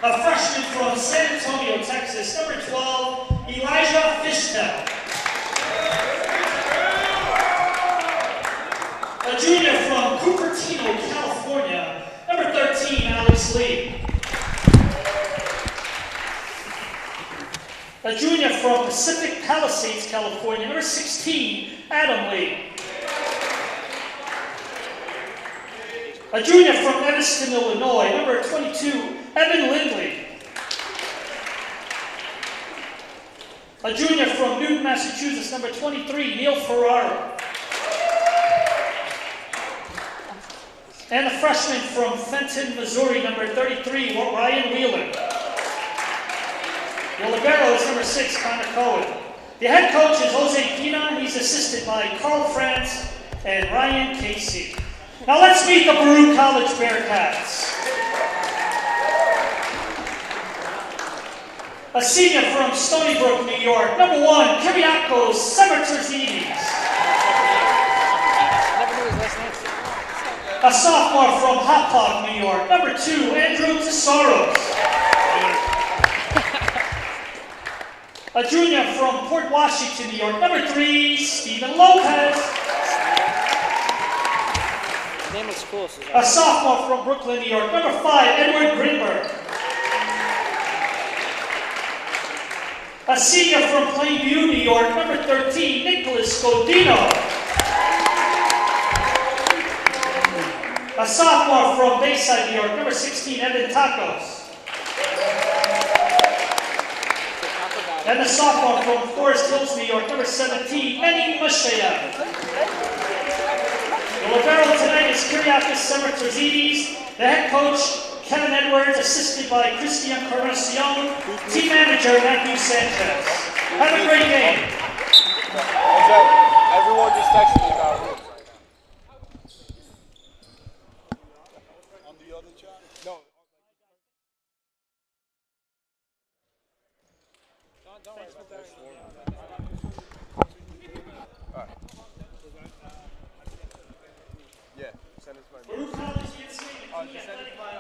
A freshman from San Antonio, Texas, number 12, Elijah Fishtel. A junior from Cupertino, California, number 13, Alex Lee. A junior from Pacific Palisades, California, number 16, Adam Lee. A junior from Evanston, Illinois, number 22, Evan Lindley. A junior from Newton, Massachusetts, number 23, Neil Ferraro. And a freshman from Fenton, Missouri, number 33, Ryan Wheeler. The libero is number 6, Connor Cohen. The head coach is Jose Pina. He's assisted by Carl France and Ryan Casey. Now let's meet the Baruch College Bearcats. A senior from Stony Brook, New York, number 1, Kyriakos Semerterzidis. A sophomore from Hot Pot, New York, number 2, Andrew Tesaros. A junior from Port Washington, New York, number 3, Stephen Lopez. A sophomore from Brooklyn, New York, number 5, Edward Grinberg. A senior from Plainview, New York, number 13, Nicholas Godino. A sophomore from Bayside, New York, number 16, Evan Tacos. And the sophomore from Forest Hills, New York, number 17, Manny Masheya. The libero tonight is Kyriakos Semerterzidis. The head coach, Kevin Edwards, assisted by Christian Carnacion. Team manager, Matthew Sanchez. Have a great game. Everyone just texted me about it. On the other chat? No. Thanks for that. All right. Yeah, send us my Baruch College, the NCAA, send us my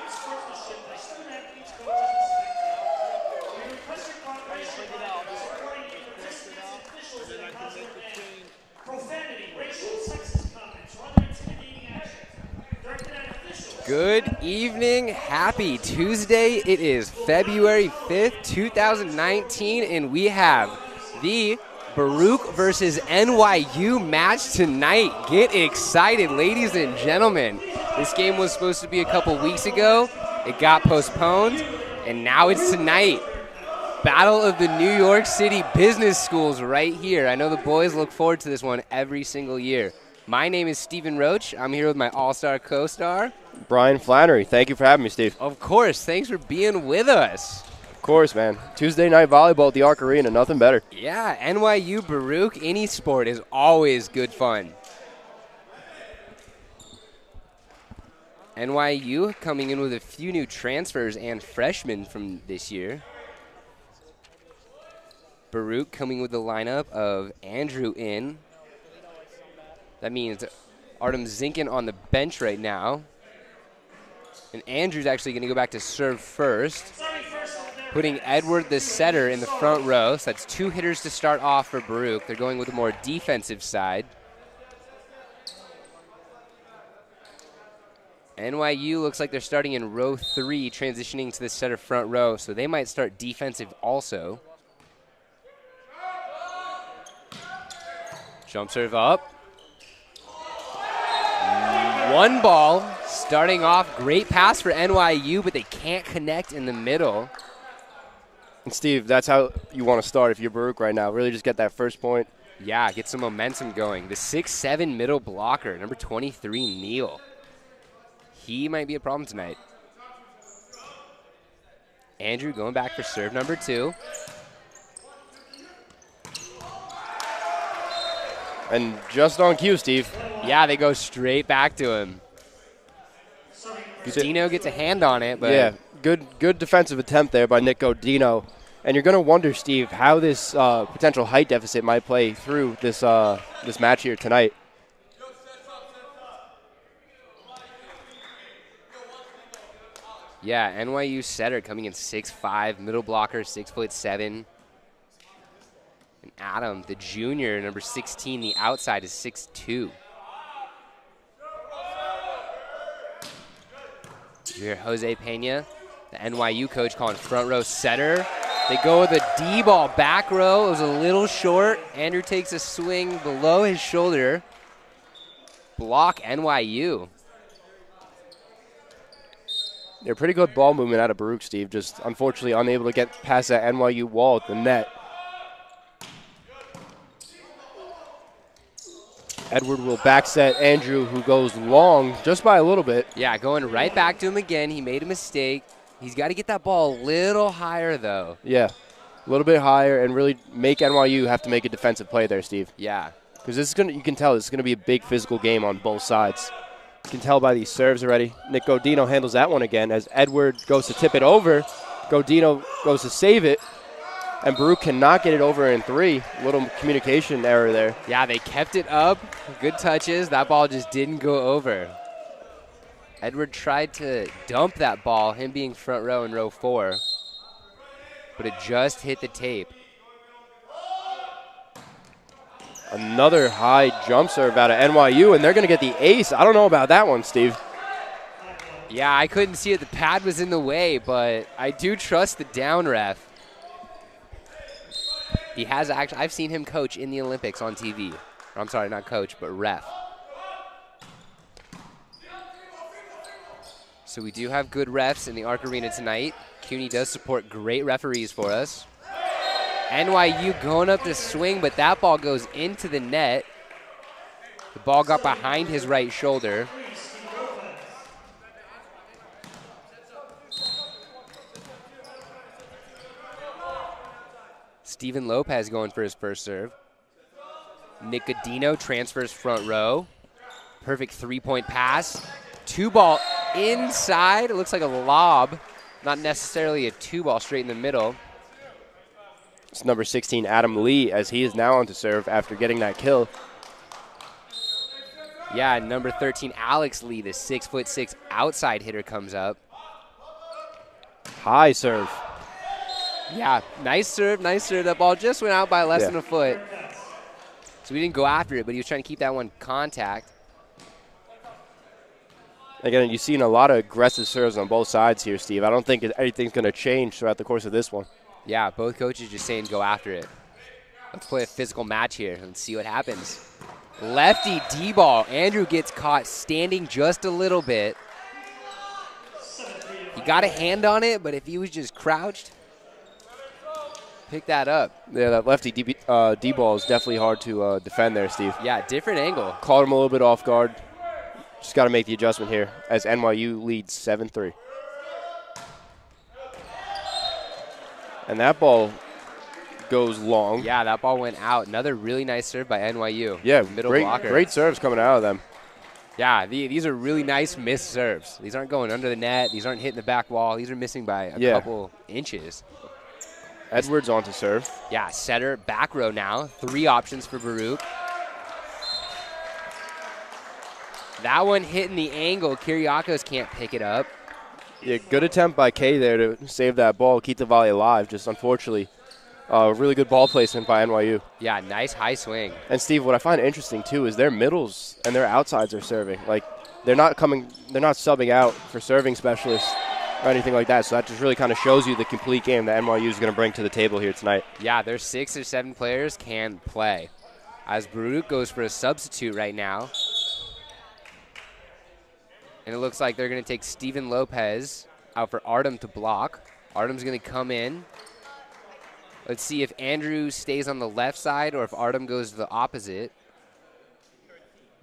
sportsmanship by student athletes, coaches, and staff. We request your cooperation by supporting the participants and officials in a positive manner. Profanity, racial, sexist comments, or other intimidating actions directed at officials. Good evening. Happy Tuesday. It is February 5th, 2019, and we have the Baruch versus NYU match tonight. Get excited, ladies and gentlemen. This game was supposed to be a couple weeks ago. It got postponed, and now it's tonight. Battle of the New York City business schools right here. I know the boys look forward to this one every single year. My name is Stephen Roach. I'm here with my all-star co-star, Brian Flannery. Thank you for having me, Steve. Of course. Thanks for being with us. Of course, man. Tuesday night volleyball at the Arc Arena. Nothing better. Yeah, NYU Baruch, any sport is always good fun. NYU coming in with a few new transfers and freshmen from this year. Baruch coming with the lineup of Andrew in. That means Artem Zinkin on the bench right now. And Andrew's actually going to go back to serve first, putting Edward the setter in the front row. So that's 2 hitters to start off for Baruch. They're going with a more defensive side. NYU looks like they're starting in row 3, transitioning to the setter front row, so they might start defensive also. Jump serve up. 1 ball, starting off. Great pass for NYU, but they can't connect in the middle. And Steve, that's how you want to start if you're Baruch right now. Really just get that first point. Yeah, get some momentum going. The 6'7" middle blocker, number 23, Neal. He might be a problem tonight. Andrew going back for serve number 2. And just on cue, Steve. Yeah, they go straight back to him. Dino gets a hand on it, but yeah, good defensive attempt there by Nick Godino. And you're going to wonder, Steve, how this potential height deficit might play through this this match here tonight. Yeah, NYU setter coming in 6'5", middle blocker 6'7". And Adam, the junior, number 16, the outside is 6'2". You hear Jose Pena, the NYU coach, calling front row setter. They go with a D-ball back row. It was a little short. Andrew takes a swing below his shoulder. Block NYU. They're pretty good ball movement out of Baruch, Steve. Just unfortunately unable to get past that NYU wall at the net. Edward will back set Andrew, who goes long just by a little bit. Yeah, going right back to him again. He made a mistake. He's got to get that ball a little higher, though. Yeah, a little bit higher and really make NYU have to make a defensive play there, Steve. Yeah. Because this is you can tell this is going to be a big physical game on both sides. You can tell by these serves already. Nick Godino handles that one again as Edward goes to tip it over. Godino goes to save it. And Baruch cannot get it over in 3. Little communication error there. Yeah, they kept it up. Good touches. That ball just didn't go over. Edward tried to dump that ball, him being front row in row 4. But it just hit the tape. Another high jump serve out of NYU, and they're going to get the ace. I don't know about that one, Steve. Yeah, I couldn't see it. The pad was in the way, but I do trust the down ref. He has actually, I've seen him coach in the Olympics on TV. I'm sorry, not coach, but ref. So we do have good refs in the Arc Arena tonight. CUNY does support great referees for us. NYU going up to swing, but that ball goes into the net. The ball got behind his right shoulder. Steven Lopez going for his first serve. Nick Godino transfers front row. Perfect three-point pass. 2-ball inside. It looks like a lob. Not necessarily a 2-ball straight in the middle. It's number 16, Adam Lee, as he is now on to serve after getting that kill. Yeah, number 13, Alex Lee, the 6'6" outside hitter, comes up. High serve. Yeah, nice serve, nice serve. That ball just went out by less than a foot. So we didn't go after it, but he was trying to keep that one contact. Again, you've seen a lot of aggressive serves on both sides here, Steve. I don't think anything's going to change throughout the course of this one. Yeah, both coaches just saying go after it. Let's play a physical match here and see what happens. Lefty D-ball. Andrew gets caught standing just a little bit. He got a hand on it, but if he was just crouched, pick that up. Yeah, that lefty D-ball is definitely hard to defend there, Steve. Yeah, different angle. Caught him a little bit off guard. Just got to make the adjustment here as NYU leads 7-3. And that ball goes long. Yeah, that ball went out. Another really nice serve by NYU. Yeah, middle blocker. Great serves coming out of them. Yeah, these are really nice missed serves. These aren't going under the net. These aren't hitting the back wall. These are missing by a couple inches. Edwards on to serve. Yeah, setter, back row now. 3 options for Baruch. That one hitting the angle. Kyriakos can't pick it up. Yeah, good attempt by Kay there to save that ball, keep the volley alive. Just unfortunately, really good ball placement by NYU. Yeah, nice high swing. And Steve, what I find interesting too is their middles and their outsides are serving. Like they're not subbing out for serving specialists or anything like that. So that just really kind of shows you the complete game that NYU is going to bring to the table here tonight. Yeah, their 6 or 7 players can play. As Baruch goes for a substitute right now. And it looks like they're going to take Steven Lopez out for Artem to block. Artem's going to come in. Let's see if Andrew stays on the left side or if Artem goes to the opposite.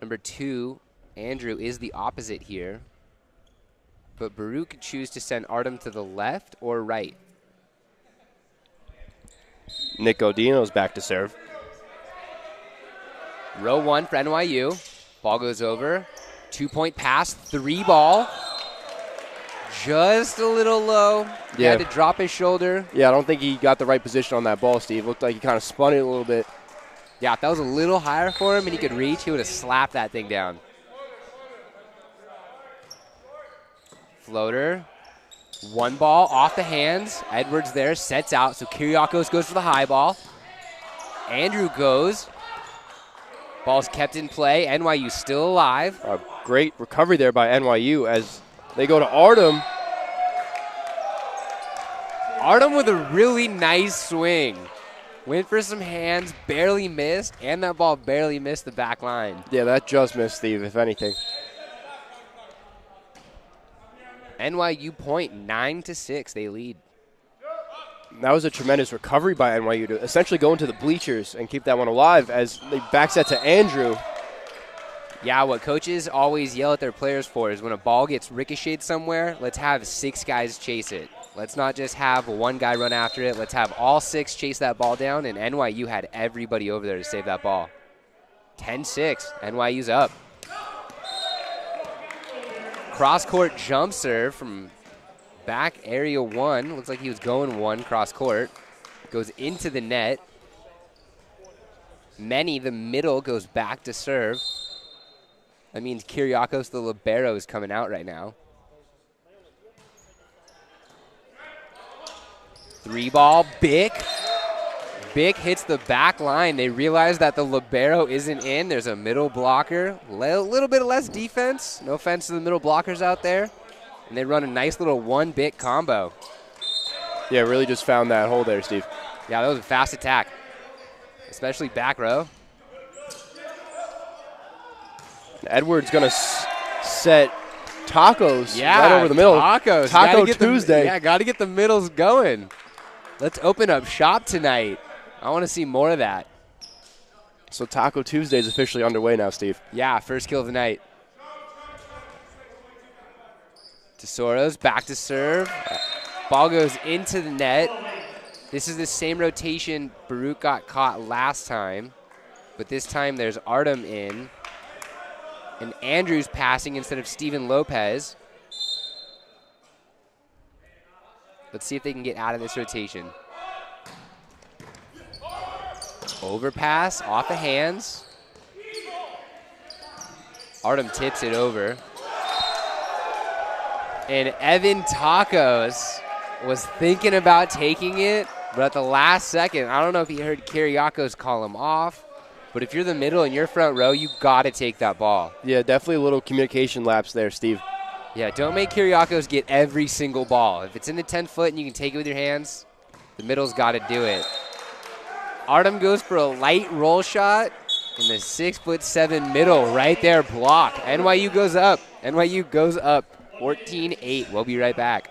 Number 2, Andrew is the opposite here. But Baruch could choose to send Artem to the left or right. Nick Godino's back to serve. Row 1 for NYU. Ball goes over. 2-point pass, 3-ball. Just a little low. He had to drop his shoulder. Yeah, I don't think he got the right position on that ball, Steve. Looked like he kind of spun it a little bit. Yeah, if that was a little higher for him and he could reach, he would have slapped that thing down. Floater. One ball off the hands. Edwards there, sets out. So Kyriakos goes for the high ball. Andrew goes. Ball's kept in play. NYU still alive. A great recovery there by NYU as they go to Artem. Artem with a really nice swing. Went for some hands, barely missed, and that ball barely missed the back line. Yeah, that just missed, Steve, if anything. NYU point 9-6, they lead. That was a tremendous recovery by NYU to essentially go into the bleachers and keep that one alive as they back set to Andrew. Yeah, what coaches always yell at their players for is when a ball gets ricocheted somewhere, let's have 6 guys chase it. Let's not just have one guy run after it. Let's have all 6 chase that ball down, and NYU had everybody over there to save that ball. 10-6, NYU's up. Cross-court jump serve from back area 1. Looks like he was going 1 cross-court. Goes into the net. Many, the middle, goes back to serve. That means Kyriakos, the libero, is coming out right now. 3-ball, Bick. Bick hits the back line. They realize that the libero isn't in. There's a middle blocker. A little bit less defense. No offense to the middle blockers out there. And they run a nice little 1-Bick combo. Yeah, really just found that hole there, Steve. Yeah, that was a fast attack, especially back row. Edwards going to set tacos right over the middle. Tacos. Taco Tuesday. Got to get the middles going. Let's open up shop tonight. I want to see more of that. So Taco Tuesday is officially underway now, Steve. Yeah, first kill of the night. Tesoros back to serve. Ball goes into the net. This is the same rotation Baruch got caught last time, but this time there's Artem in. And Andrews passing instead of Steven Lopez. Let's see if they can get out of this rotation. Overpass off the hands. Artem tips it over. And Evan Tacos was thinking about taking it, but at the last second, I don't know if he heard Kyriakos call him off, but if you're the middle and you're front row, you got to take that ball. Yeah, definitely a little communication lapse there, Steve. Yeah, don't make Kyriakos get every single ball. If it's in the 10-foot and you can take it with your hands, the middle's got to do it. Artem goes for a light roll shot, and the 6'7" middle right there blocked. NYU goes up. NYU goes up 14-8. We'll be right back.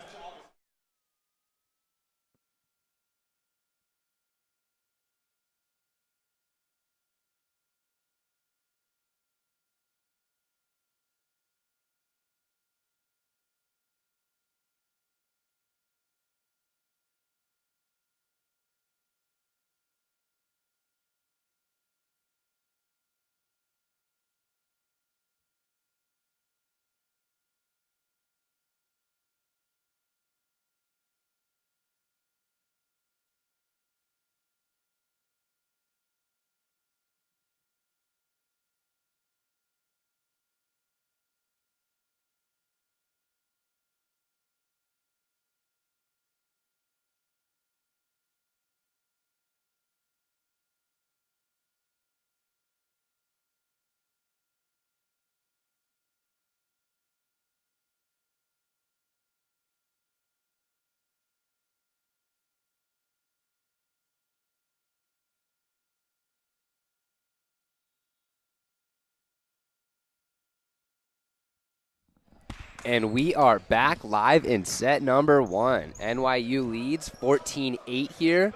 And we are back live in set number 1. NYU leads 14-8 here.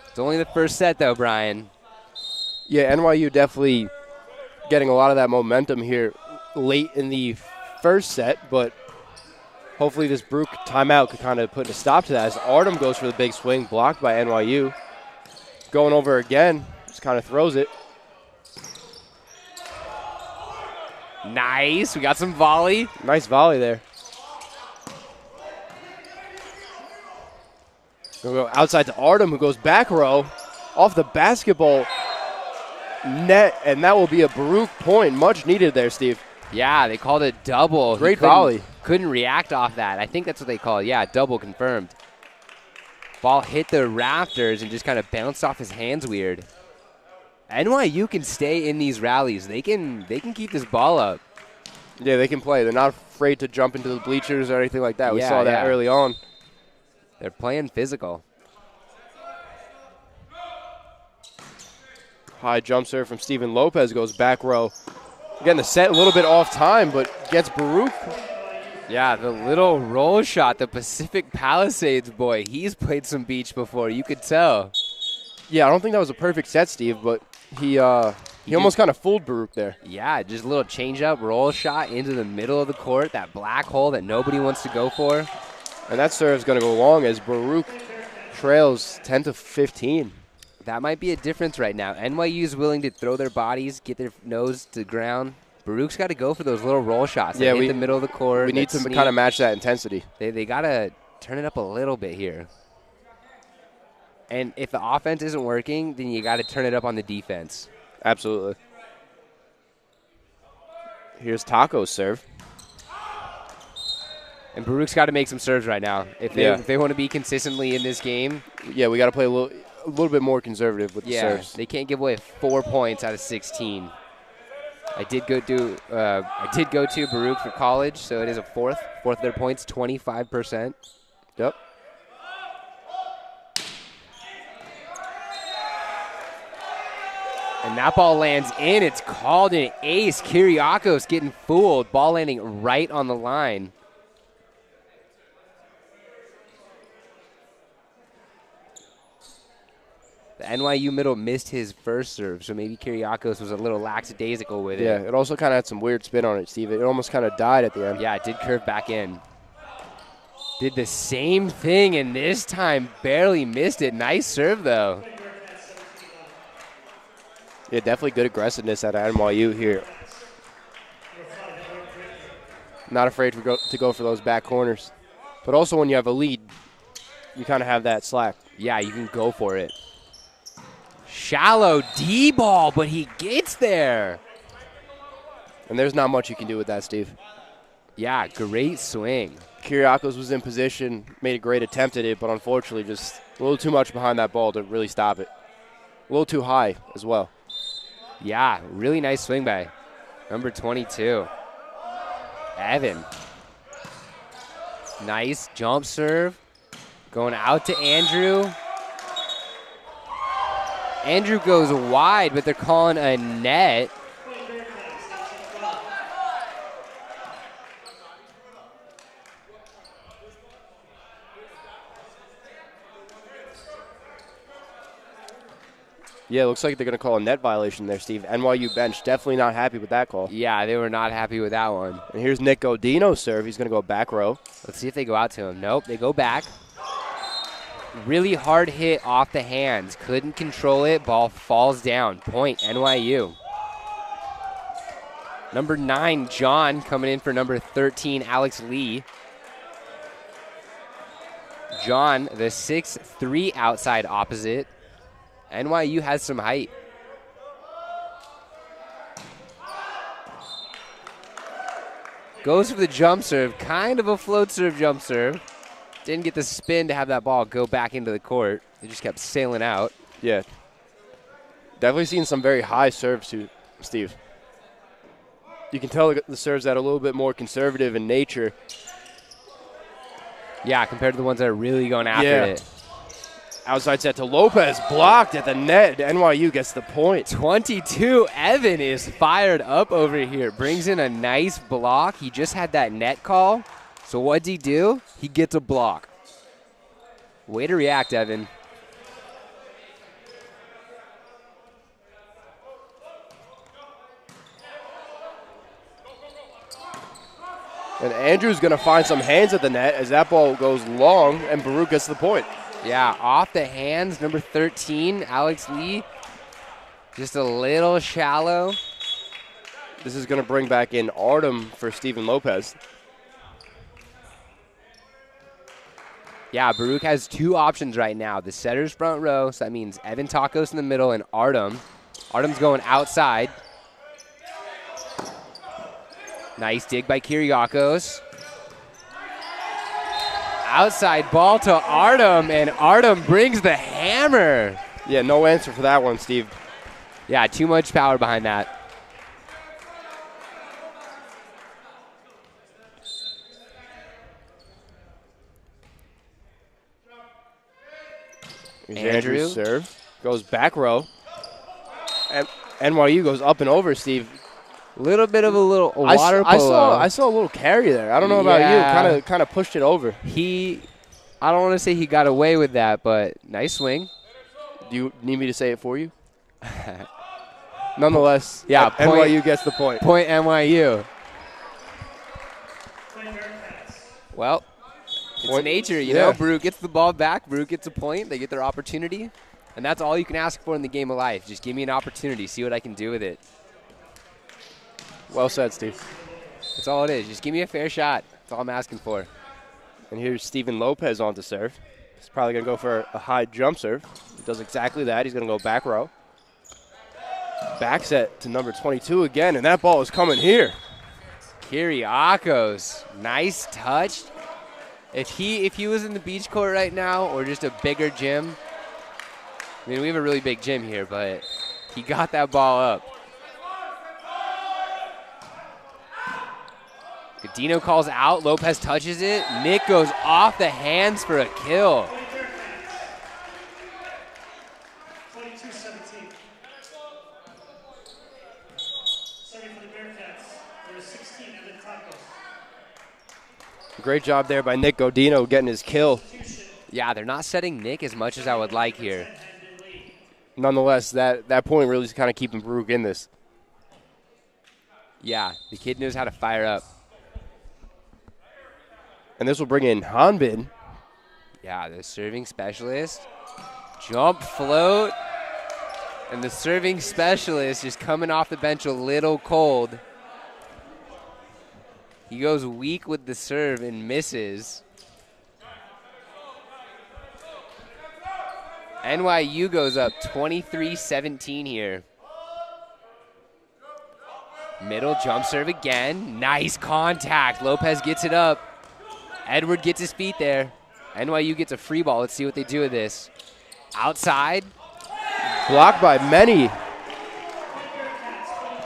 It's only the first set, though, Brian. Yeah, NYU definitely getting a lot of that momentum here late in the first set, but hopefully this Baruch timeout could kind of put a stop to that as Artem goes for the big swing, blocked by NYU. Going over again, just kind of throws it. Nice. We got some volley. Nice volley there. We'll go outside to Artem, who goes back row off the basketball net, and that will be a Baruch point. Much needed there, Steve. Yeah, they called it double. Great volley. Couldn't react off that. I think that's what they call it. Yeah, double confirmed. Ball hit the rafters and just kind of bounced off his hands weird. NYU can stay in these rallies. They can keep this ball up. Yeah, they can play. They're not afraid to jump into the bleachers or anything like that. We Yeah, saw that yeah. early on. They're playing physical. High jump serve from Steven Lopez goes back row. Again, the set a little bit off time, but gets Baruch. Yeah, the little roll shot, the Pacific Palisades boy. He's played some beach before. You could tell. Yeah, I don't think that was a perfect set, Steve, but he almost kind of fooled Baruch there. Yeah, just a little change-up roll shot into the middle of the court, that black hole that nobody wants to go for. And that serve is going to go long as Baruch trails 10-15. That might be a difference right now. NYU is willing to throw their bodies, get their nose to the ground. Baruch's got to go for those little roll shots. Yeah, hit the middle of the court. We need to kind of match that intensity. They got to turn it up a little bit here. And if the offense isn't working, then you got to turn it up on the defense. Absolutely. Here's Taco's serve. And Baruch's got to make some serves right now. If they want to be consistently in this game. Yeah, we got to play a little bit more conservative with the serves. They can't give away 4 points out of 16. I did go to Baruch for college, so it is a fourth of their points, 25%. Yep. And that ball lands in. It's called an ace. Kyriakos getting fooled. Ball landing right on the line. The NYU middle missed his first serve, so maybe Kyriakos was a little lackadaisical with it. Yeah, it also kind of had some weird spin on it, Steve. It almost kind of died at the end. Yeah, it did curve back in. Did the same thing, and this time barely missed it. Nice serve, though. Yeah, definitely good aggressiveness at NYU here. Not afraid to go for those back corners. But also when you have a lead, you kind of have that slack. Yeah, you can go for it. Shallow D-ball, but he gets there. And there's not much you can do with that, Steve. Yeah, great swing. Kyriakos was in position, made a great attempt at it, but unfortunately just a little too much behind that ball to really stop it. A little too high as well. Yeah, really nice swing by number 22. Evan. Nice jump serve. Going out to Andrew. Andrew goes wide, but they're calling a net. Yeah, it looks like they're going to call a net violation there, Steve. NYU bench definitely not happy with that call. Yeah, they were not happy with that one. And here's Nick Godino's serve. He's going to go back row. Let's see if they go out to him. Nope, they go back. Really hard hit off the hands. Couldn't control it. Ball falls down. Point, NYU. Number 9, John, coming in for number 13, Alex Lee. John, the 6'3" outside opposite. NYU has some height. Goes for the jump serve. Kind of a float serve jump serve. Didn't get the spin to have that ball go back into the court. It just kept sailing out. Yeah. Definitely seen some very high serves too, Steve. You can tell the serves that are a little bit more conservative in nature. Yeah, compared to the ones that are really going after it. Outside set to Lopez, blocked at the net. NYU gets the point. 22, Evan is fired up over here. Brings in a nice block. He just had that net call. So what'd he do? He gets a block. Way to react, Evan. And Andrew's going to find some hands at the net as that ball goes long, and Baruch gets the point. Yeah, off the hands, number 13, Alex Lee. Just a little shallow. This is going to bring back in Artem for Steven Lopez. Yeah, Baruch has 2 options right now. The setter's front row, so that means Evan Takos in the middle and Artem. Artem's going outside. Nice dig by Kyriakos. Outside ball to Artem, and Artem brings the hammer. Yeah, no answer for that one, Steve. Yeah, too much power behind that. Here's Andrew. Andrew's serve. Goes back row. And NYU goes up and over, Steve. Little bit of a water I polo. saw a little carry there. I don't know about Yeah. you. Kind of pushed it over. I don't want to say he got away with that, but nice swing. Do you need me to say it for you? Nonetheless, Yeah, NYU gets the point. Point NYU. Well, it's Point. nature, you Yeah. know. Baruch gets the ball back. Baruch gets a point. They get their opportunity. And that's all you can ask for in the game of life. Just give me an opportunity. See what I can do with it. Well said, Steve. That's all it is. Just give me a fair shot. That's all I'm asking for. And here's Steven Lopez on to serve. He's probably going to go for a high jump serve. He does exactly that. He's going to go back row. Back set to number 22 again, and that ball is coming here. Kyriakos, nice touch. If he was in the beach court right now or just a bigger gym, I mean, we have a really big gym here, but he got that ball up. Godino calls out. Lopez touches it. Nick goes off the hands for a kill. 22-17. Serving for the Bearcats. There are 16 Evan Tacos. Great job there by Nick Godino getting his kill. Yeah, they're not setting Nick as much as I would like here. Nonetheless, that point really is kind of keeping Baruch in this. Yeah, the kid knows how to fire up. And this will bring in Hanbin. Yeah, the serving specialist. Jump float. And the serving specialist just coming off the bench a little cold. He goes weak with the serve and misses. NYU goes up 23-17 here. Middle jump serve again. Nice contact. Lopez gets it up. Edward gets his feet there. NYU gets a free ball. Let's see what they do with this. Outside. Blocked by many.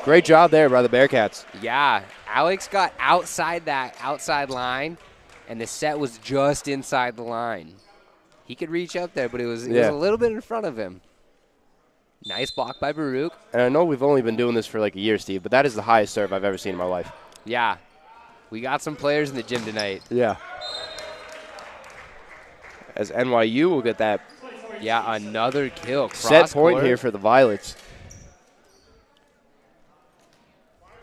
Great job there by the Bearcats. Yeah, Alex got outside that outside line, and the set was just inside the line. He could reach up there, but it was a little bit in front of him. Nice block by Baruch. And I know we've only been doing this for like a year, Steve, but that is the highest serve I've ever seen in my life. Yeah, we got some players in the gym tonight. Yeah. As NYU will get that Yeah, another kill. set point here for the Violets.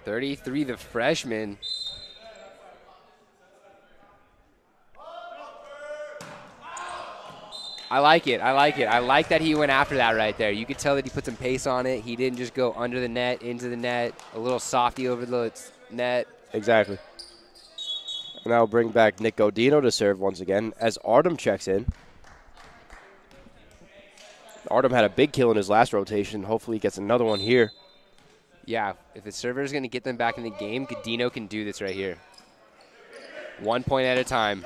33, the freshman. I like it. I like it. I like that he went after that right there. You could tell that he put some pace on it. He didn't just go under the net, into the net, a little softy over the net. Exactly. And that will bring back Nick Godino to serve once again as Artem checks in. Artem had a big kill in his last rotation. Hopefully he gets another one here. Yeah, if the server is going to get them back in the game, Godino can do this right here. 1 point at a time.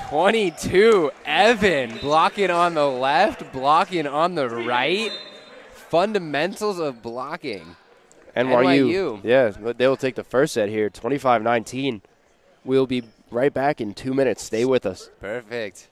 .22, Evan blocking on the left, blocking on the right. Fundamentals of blocking. NYU. Yeah, but they will take the first set here, 25-19. We'll be right back in 2 minutes. Stay with us. Perfect.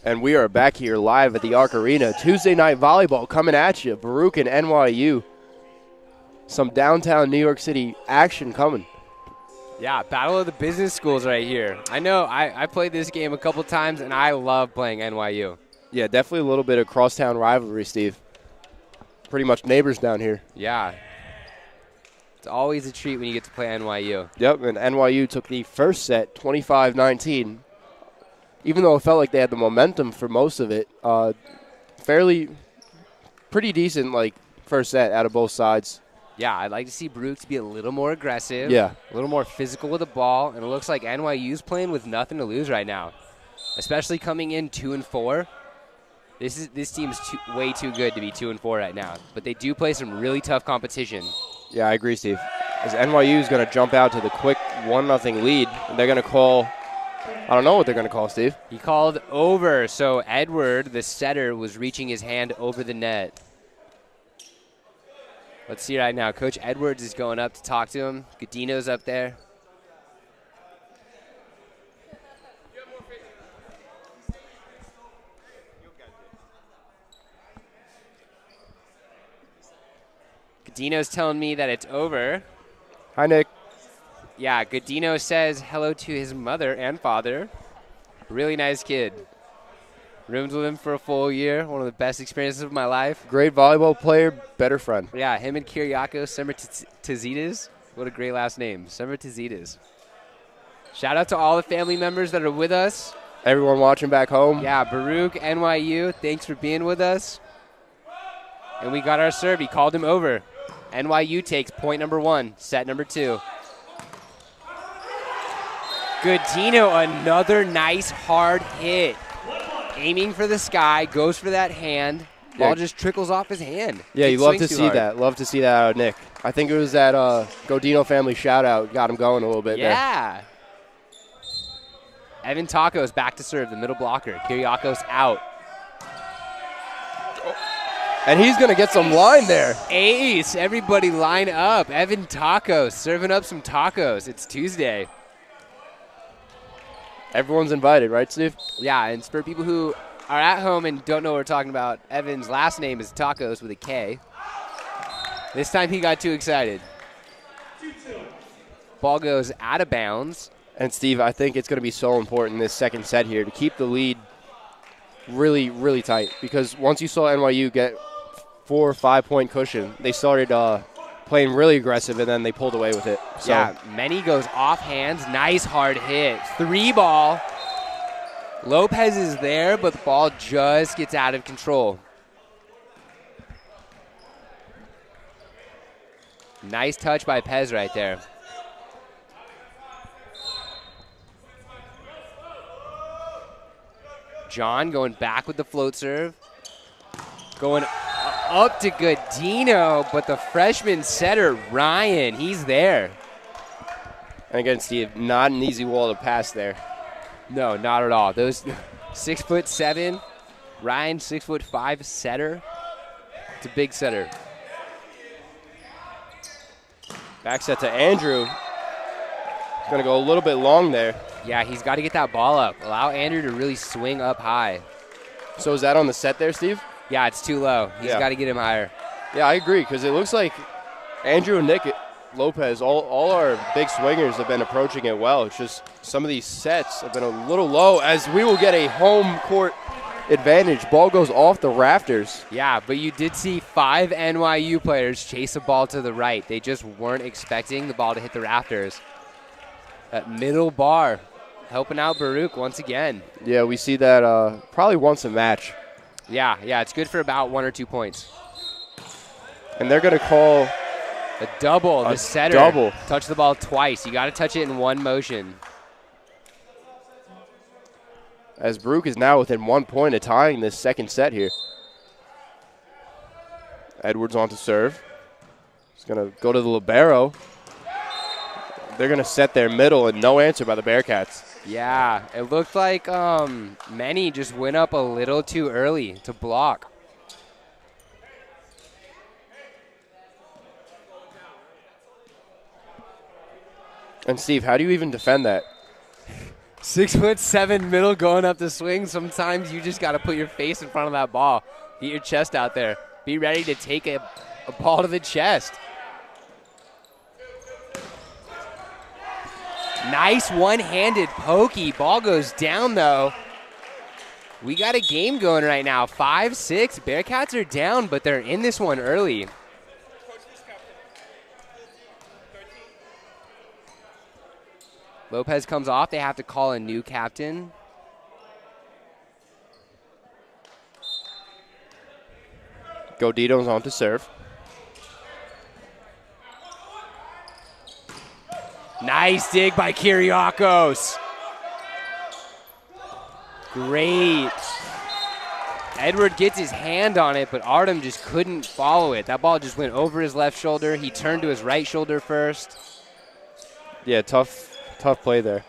And we are back here live at the Arc Arena. Tuesday night volleyball coming at you. Baruch and NYU. Some downtown New York City action coming. Yeah, battle of the business schools right here. I know I played this game a couple times, and I love playing NYU. Yeah, definitely a little bit of crosstown rivalry, Steve. Pretty much neighbors down here. Yeah. It's always a treat when you get to play NYU. Yep, and NYU took the first set 25-19. Even though it felt like they had the momentum for most of it, pretty decent like first set out of both sides. Yeah, I'd like to see Baruch to be a little more aggressive. Yeah. A little more physical with the ball, and it looks like NYU's playing with nothing to lose right now, especially coming in 2-4. This team's way too good to be 2-4 right now, but they do play some really tough competition. Yeah, I agree, Steve. As NYU is going to jump out to the quick 1-0 lead, and they're going to call. I don't know what they're going to call, Steve. He called over, so Edward, the setter, was reaching his hand over the net. Let's see right now. Coach Edwards is going up to talk to him. Godino's up there. Godino's telling me that it's over. Hi, Nick. Yeah, Godino says hello to his mother and father. Really nice kid. Roomed with him for a full year. One of the best experiences of my life. Great volleyball player, better friend. Yeah, him and Kyriakos Semmertizides. What a great last name, Semmertizides. Shout out to all the family members that are with us. Everyone watching back home. Yeah, Baruch, NYU, thanks for being with us. And we got our serve. He called him over. NYU takes point number 1, set number 2. Godino, another nice hard hit. Aiming for the sky, goes for that hand. Ball just trickles off his hand. Yeah, you love to see that. Love to see that out of Nick. I think it was that Godino family shout-out got him going a little bit there. Yeah. Evan Tacos back to serve, the middle blocker. Kyriakos out. And he's going to get some line there. Ace, everybody line up. Evan Tacos serving up some tacos. It's Tuesday. Everyone's invited, right, Steve? Yeah, and for people who are at home and don't know what we're talking about, Evan's last name is Tacos with a K. This time he got too excited. Ball goes out of bounds. And, Steve, I think it's going to be so important in this second set here to keep the lead really, really tight. Because once you saw NYU get 4 or 5 point cushion, they started playing really aggressive, and then they pulled away with it. So. Yeah, Many goes off hands. Nice hard hit. 3-ball. Lopez is there, but the ball just gets out of control. Nice touch by Pez right there. John going back with the float serve. Going up to Godino, but the freshman setter, Ryan, he's there. And again, Steve, not an easy wall to pass there. No, not at all. Those 6'7", Ryan 6'5" setter. It's a big setter. Back set to Andrew. He's going to go a little bit long there. Yeah, he's got to get that ball up. Allow Andrew to really swing up high. So is that on the set there, Steve? Yeah, it's too low. He's got to get him higher. Yeah, I agree, because it looks like Andrew and Nick Lopez, all our big swingers have been approaching it well. It's just some of these sets have been a little low, as we will get a home court advantage. Ball goes off the rafters. Yeah, but you did see 5 NYU players chase a ball to the right. They just weren't expecting the ball to hit the rafters. That middle bar helping out Baruch once again. Yeah, we see that probably once a match. Yeah, it's good for about 1 or 2 points. And they're going to call a double. The setter double. Touch the ball twice. You got to touch it in one motion. As Baruch is now within 1 point of tying this second set here. Edwards on to serve. He's going to go to the libero. They're going to set their middle, and no answer by the Bearcats. Yeah, it looked like Many just went up a little too early to block. And, Steve, how do you even defend that? 6'7" middle going up the swing. Sometimes you just got to put your face in front of that ball. Get your chest out there. Be ready to take a ball to the chest. Nice one-handed pokey. Ball goes down, though. We got a game going right now. 5-6. Bearcats are down, but they're in this one early. Lopez comes off. They have to call a new captain. Godino's on to serve. Nice dig by Kyriakos. Great. Edward gets his hand on it, but Artem just couldn't follow it. That ball just went over his left shoulder. He turned to his right shoulder first. Yeah, tough play there.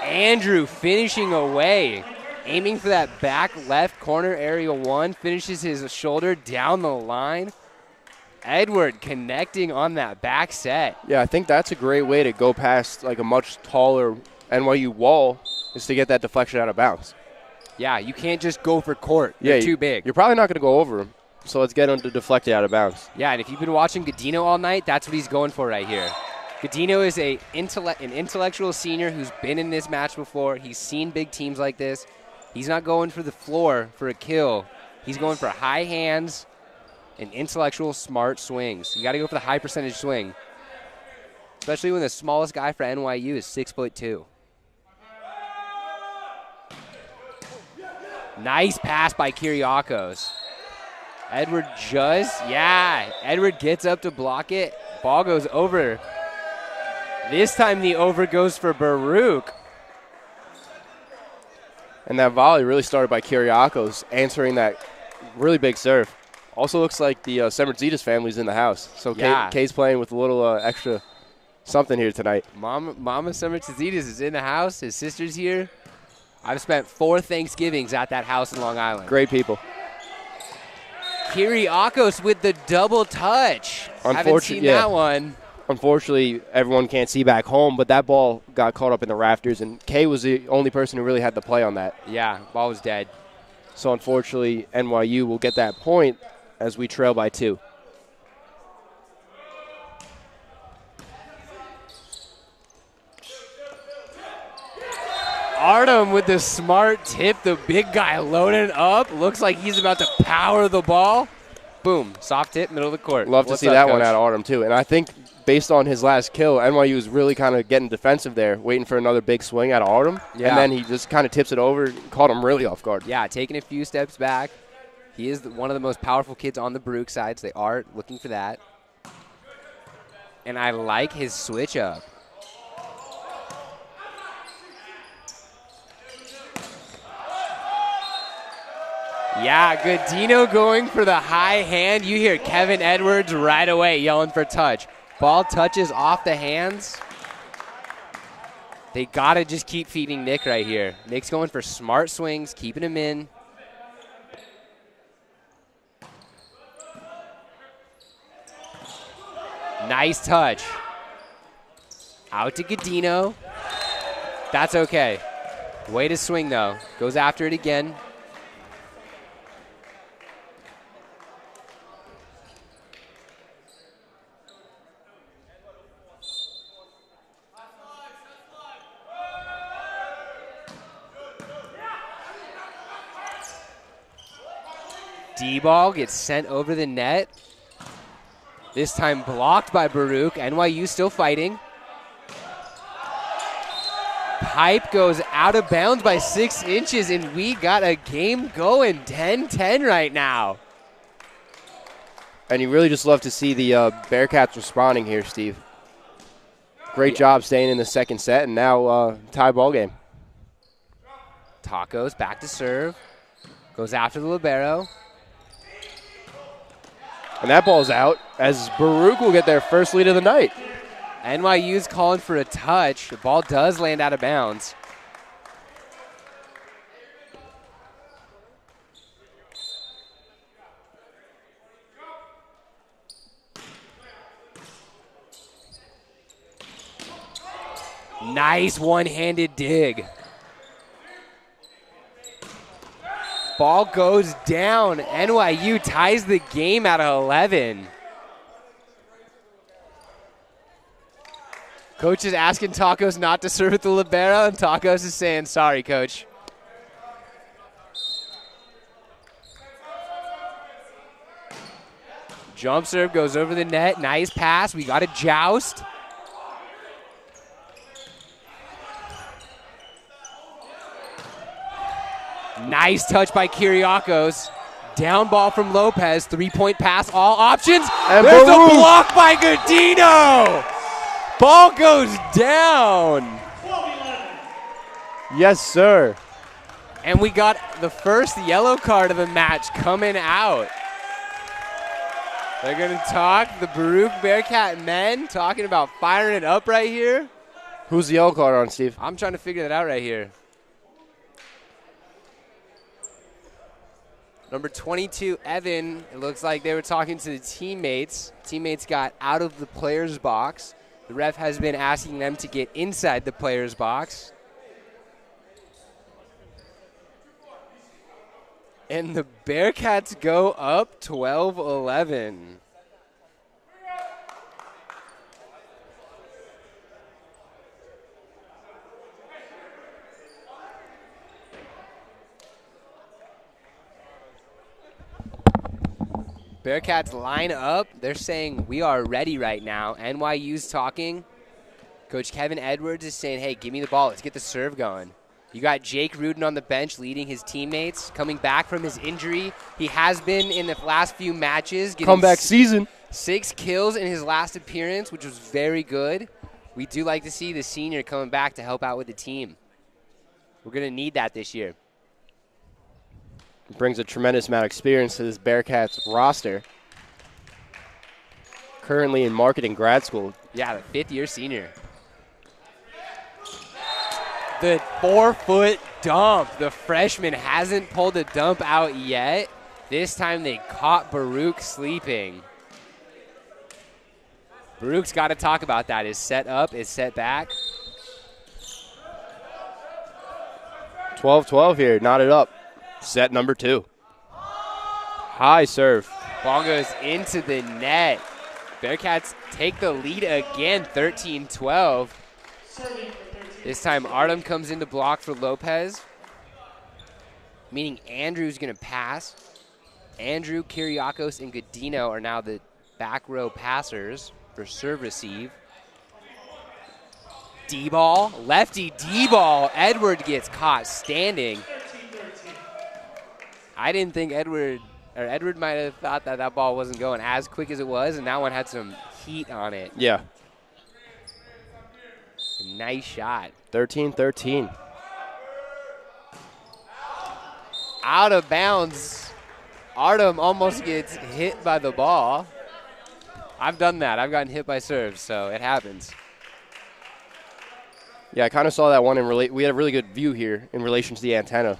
Andrew finishing away, aiming for that back left corner, area 1, finishes his shoulder down the line. Edward connecting on that back set. Yeah, I think that's a great way to go past like a much taller NYU wall, is to get that deflection out of bounds. Yeah, you can't just go for court. They're too big. You're probably not going to go over him, so let's get him to deflect it out of bounds. Yeah, and if you've been watching Godino all night, that's what he's going for right here. Godino is an intellectual senior who's been in this match before. He's seen big teams like this. He's not going for the floor for a kill. He's going for high hands and intellectual, smart swings. You got to go for the high percentage swing, especially when the smallest guy for NYU is 6'2". Nice pass by Kyriakos. Edward Edward gets up to block it. Ball goes over. This time the over goes for Baruch. And that volley really started by Kyriakos, answering that really big serve. Also looks like the Semerzitas family's in the house. So Kay's playing with a little extra something here tonight. Mama Semerzitas is in the house. His sister's here. I've spent 4 Thanksgivings at that house in Long Island. Great people. Kyriakos with the double touch. Haven't seen that one. Unfortunately, everyone can't see back home, but that ball got caught up in the rafters, and Kay was the only person who really had the play on that. Yeah, ball was dead. So unfortunately, NYU will get that point as we trail by 2. Artem with the smart tip, the big guy loaded up. Looks like he's about to power the ball. Boom, soft tip, middle of the court. Love to see that one out of Artem, too. And I think based on his last kill, NYU is really kind of getting defensive there, waiting for another big swing out of Artem. Yeah. And then he just kind of tips it over, caught him really off guard. Yeah, taking a few steps back. He is one of the most powerful kids on the Baruch side, so they are looking for that. And I like his switch up. Yeah, Godino going for the high hand. You hear Kevin Edwards right away yelling for touch. Ball touches off the hands. They got to just keep feeding Nick right here. Nick's going for smart swings, keeping him in. Nice touch. Out to Godino. That's okay. Way to swing, though. Goes after it again. D-ball gets sent over the net. This time blocked by Baruch. NYU still fighting. Pipe goes out of bounds by 6 inches, and we got a game going. 10-10 right now. And you really just love to see the Bearcats responding here, Steve. Great job staying in the second set, and now tie ball game. Tacos back to serve. Goes after the libero. And that ball's out as Baruch will get their first lead of the night. NYU's calling for a touch. The ball does land out of bounds. Nice one-handed dig. Ball goes down. NYU ties the game at 11. Coach is asking Tacos not to serve at the libero, and Tacos is saying, sorry, coach. Jump serve goes over the net. Nice pass. We got a joust. Nice touch by Kyriakos. Down ball from Lopez. Three-point pass. All options. And there's Baruch. a block by Godino. Ball goes down. Yes, sir. And we got the first yellow card of the match coming out. They're going to talk, the Baruch Bearcat men, talking about firing it up right here. Who's the yellow card on, Steve? I'm trying to figure that out right here. Number 22, Evan, it looks like they were talking to the teammates. Teammates got out of the player's box. The ref has been asking them to get inside the player's box. And the Bearcats go up 12-11. Bearcats line up. They're saying we are ready right now. NYU's talking. Coach Kevin Edwards is saying, hey, give me the ball. Let's get the serve going. You got Jake Rudin on the bench leading his teammates, coming back from his injury. He has been in the last few matches. Comeback season. 6 kills in his last appearance, which was very good. We do like to see the senior coming back to help out with the team. We're going to need that this year. Brings a tremendous amount of experience to this Bearcats roster. Currently in marketing grad school. Yeah, the 5th-year senior. The 4-foot dump. The freshman hasn't pulled a dump out yet. This time they caught Baruch sleeping. Baruch's got to talk about that. Is set up, is set back. 12-12 here, knotted up. Set number 2. High serve. Ball goes into the net. Bearcats take the lead again, 13-12. This time Artem comes in to block for Lopez, meaning Andrew's going to pass. Andrew, Kyriakos, and Godino are now the back row passers for serve receive. D-ball, lefty D-ball. Edward gets caught standing. I didn't think Edward might have thought that that ball wasn't going as quick as it was, and that one had some heat on it. Yeah. Nice shot. 13-13. Out of bounds. Artem almost gets hit by the ball. I've done that. I've gotten hit by serves, so it happens. Yeah, I kind of saw that one in we had a really good view here in relation to the antenna.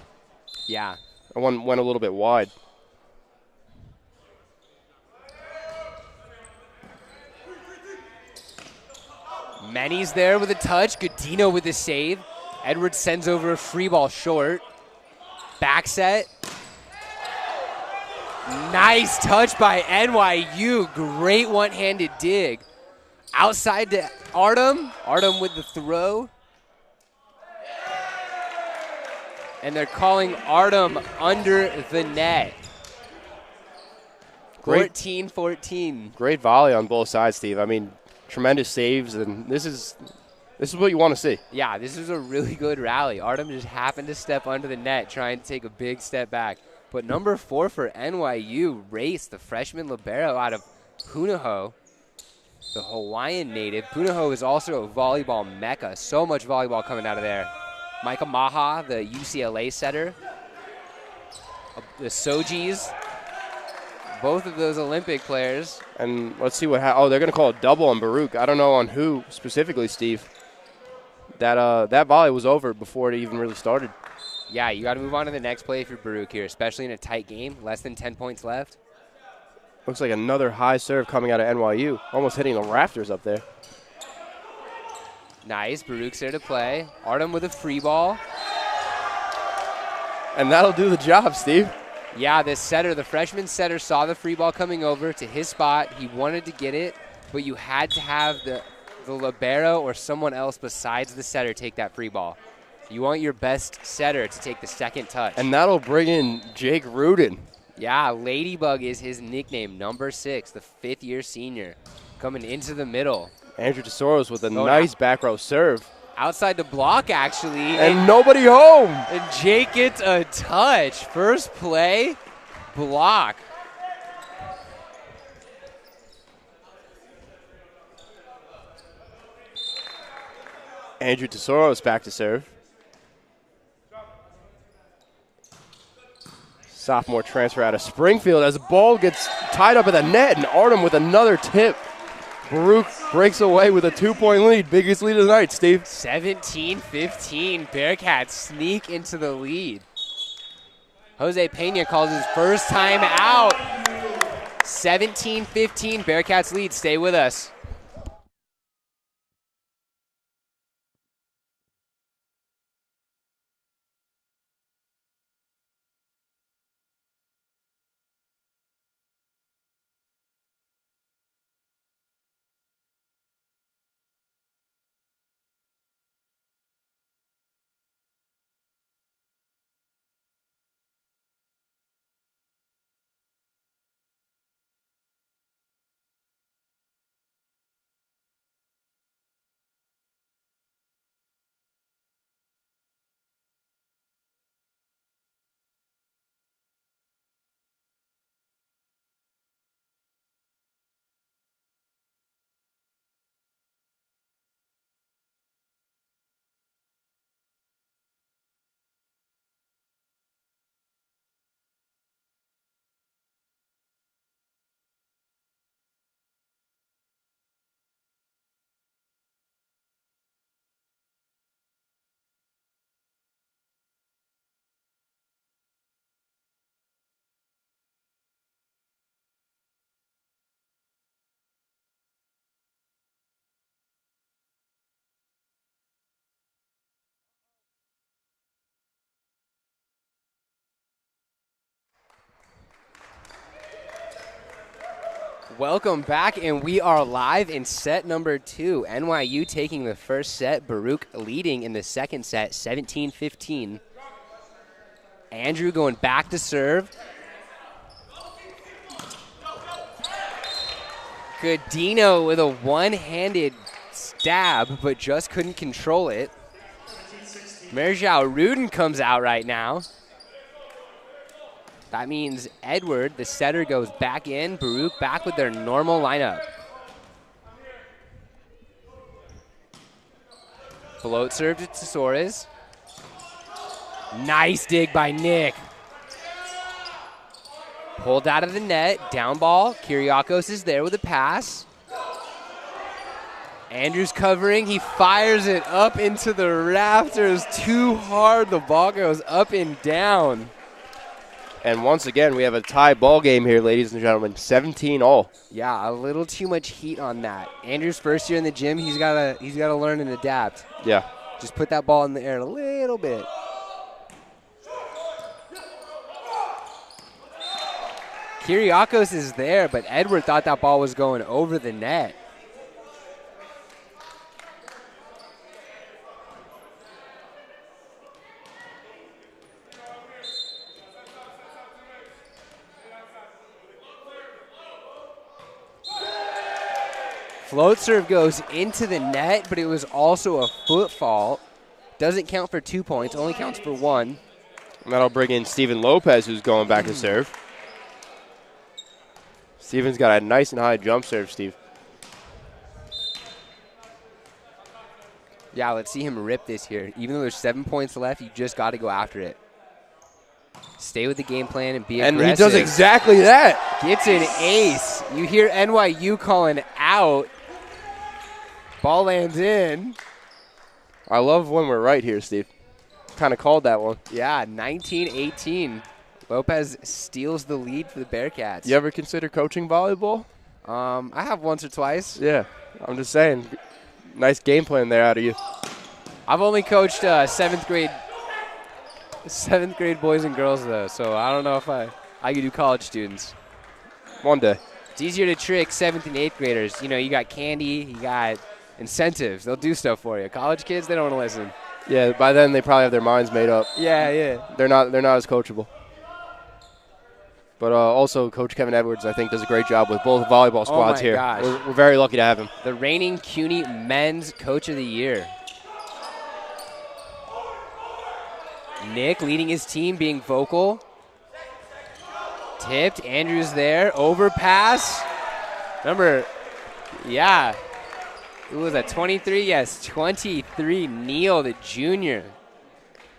Yeah. That one went a little bit wide. Manny's there with a touch. Godino with a save. Edwards sends over a free ball short. Back set. Nice touch by NYU. Great one-handed dig. Outside to Artem. Artem with the throw. And they're calling Artem under the net. 14-14. Great volley on both sides, Steve. I mean, tremendous saves, and this is what you want to see. Yeah, this is a really good rally. Artem just happened to step under the net, trying to take a big step back. But number 4 for NYU, Race, the freshman libero out of Punahou, the Hawaiian native. Punahou is also a volleyball mecca. So much volleyball coming out of there. Micah Maha, the UCLA setter. The Sojis, both of those Olympic players. And let's see what happens. Oh, they're going to call a double on Baruch. I don't know on who specifically, Steve. That volley was over before it even really started. Yeah, you got to move on to the next play if you're Baruch here, especially in a tight game. Less than 10 points left. Looks like another high serve coming out of NYU. Almost hitting the rafters up there. Nice. Baruch's there to play. Artem with a free ball. And that'll do the job, Steve. Yeah, the setter, the freshman setter, saw the free ball coming over to his spot. He wanted to get it, but you had to have the libero or someone else besides the setter take that free ball. You want your best setter to take the second touch. And that'll bring in Jake Rudin. Yeah, Ladybug is his nickname, number 6, the 5th-year senior, coming into the middle. Andrew Tesoros with a nice back row serve. Outside the block, actually. And nobody home. And Jake gets a touch. First play, block. Andrew Tesoros back to serve. Sophomore transfer out of Springfield as the ball gets tied up at the net, and Artem with another tip. Baruch breaks away with a 2-point lead. Biggest lead of the night, Steve. 17-15. Bearcats sneak into the lead. Jose Pena calls his first time out. 17-15. Bearcats lead. Stay with us. Welcome back, and we are live in set number 2. NYU taking the first set. Baruch leading in the second set, 17-15. Andrew going back to serve. Godino with a one-handed stab, but just couldn't control it. Merjau Rudin comes out right now. That means Edward, the setter, goes back in. Baruch back with their normal lineup. Float serve to Tesores. Nice dig by Nick. Pulled out of the net. Down ball. Kyriakos is there with a pass. Andrews covering. He fires it up into the rafters. Too hard. The ball goes up and down. And once again, we have a tie ball game here, ladies and gentlemen. 17-all. Yeah, a little too much heat on that. Andrew's first year in the gym. He's gotta learn and adapt. Yeah. Just put that ball in the air a little bit. Kyriakos is there, but Edward thought that ball was going over the net. Float serve goes into the net, but it was also a foot fault. Doesn't count for 2 points, only counts for 1. And that'll bring in Steven Lopez, who's going back to serve. Steven's got a nice and high jump serve, Steve. Yeah, let's see him rip this here. Even though there's 7 points left, you just got to go after it. Stay with the game plan and be aggressive. And he does exactly that. Gets an ace. You hear NYU calling out. Ball lands in. I love when we're right here, Steve. Kind of called that one. Yeah, 19-18. Lopez steals the lead for the Bearcats. You ever consider coaching volleyball? I have once or twice. Yeah, I'm just saying. Nice game plan there out of you. I've only coached seventh grade boys and girls though, so I don't know if I could do college students. One day. It's easier to trick 7th and 8th graders. You know, you got candy, you got incentives. They'll do stuff for you. College kids, they don't want to listen. Yeah, by then they probably have their minds made up. Yeah. They're not as coachable. But also, Coach Kevin Edwards, I think, does a great job with both volleyball squads here. Gosh. We're very lucky to have him. The reigning CUNY Men's Coach of the Year. Nick leading his team, being vocal. Tipped, Andrews there, overpass. Number, yeah, who was that, 23? Yes, 23, Neal, the junior.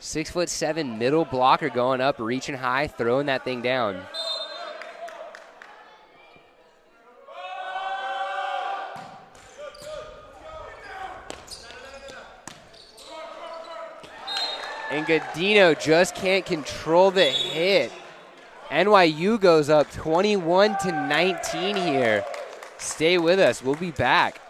6'7" middle blocker going up, reaching high, throwing that thing down. And Godino just can't control the hit. NYU goes up 21-19 here. Stay with us. We'll be back.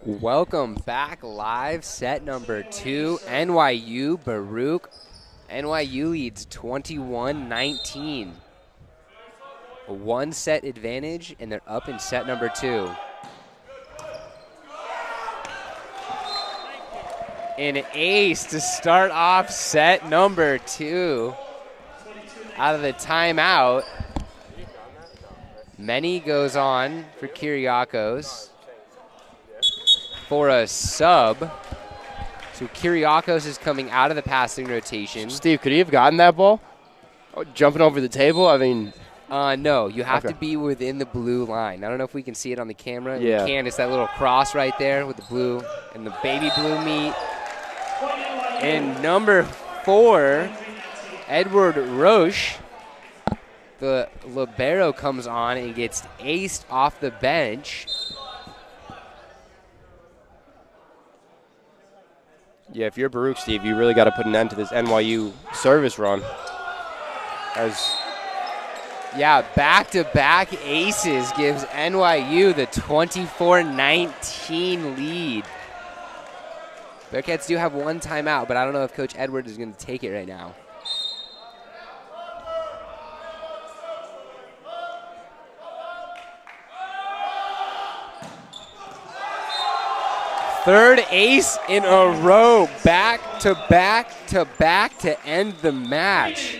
Welcome back live, set number 2, NYU Baruch. NYU leads 21-19. A 1-set advantage, and they're up in set number 2. An ace to start off set number 2. Out of the timeout, Many goes on for Kyriakos for a sub. So Kyriakos is coming out of the passing rotation. Steve, could he have gotten that ball? Oh, jumping over the table? I mean. No, you have to be within the blue line. I don't know if we can see it on the camera. Yeah. You can. It's that little cross right there with the blue and the baby blue meat. And number 4, Edward Roche, the libero, comes on and gets aced off the bench. Yeah, if you're Baruch, Steve, you really got to put an end to this NYU service run. Yeah, back-to-back aces gives NYU the 24-19 lead. Bearcats do have one timeout, but I don't know if Coach Edwards is going to take it right now. Third ace in a row, back-to-back-to-back to end the match.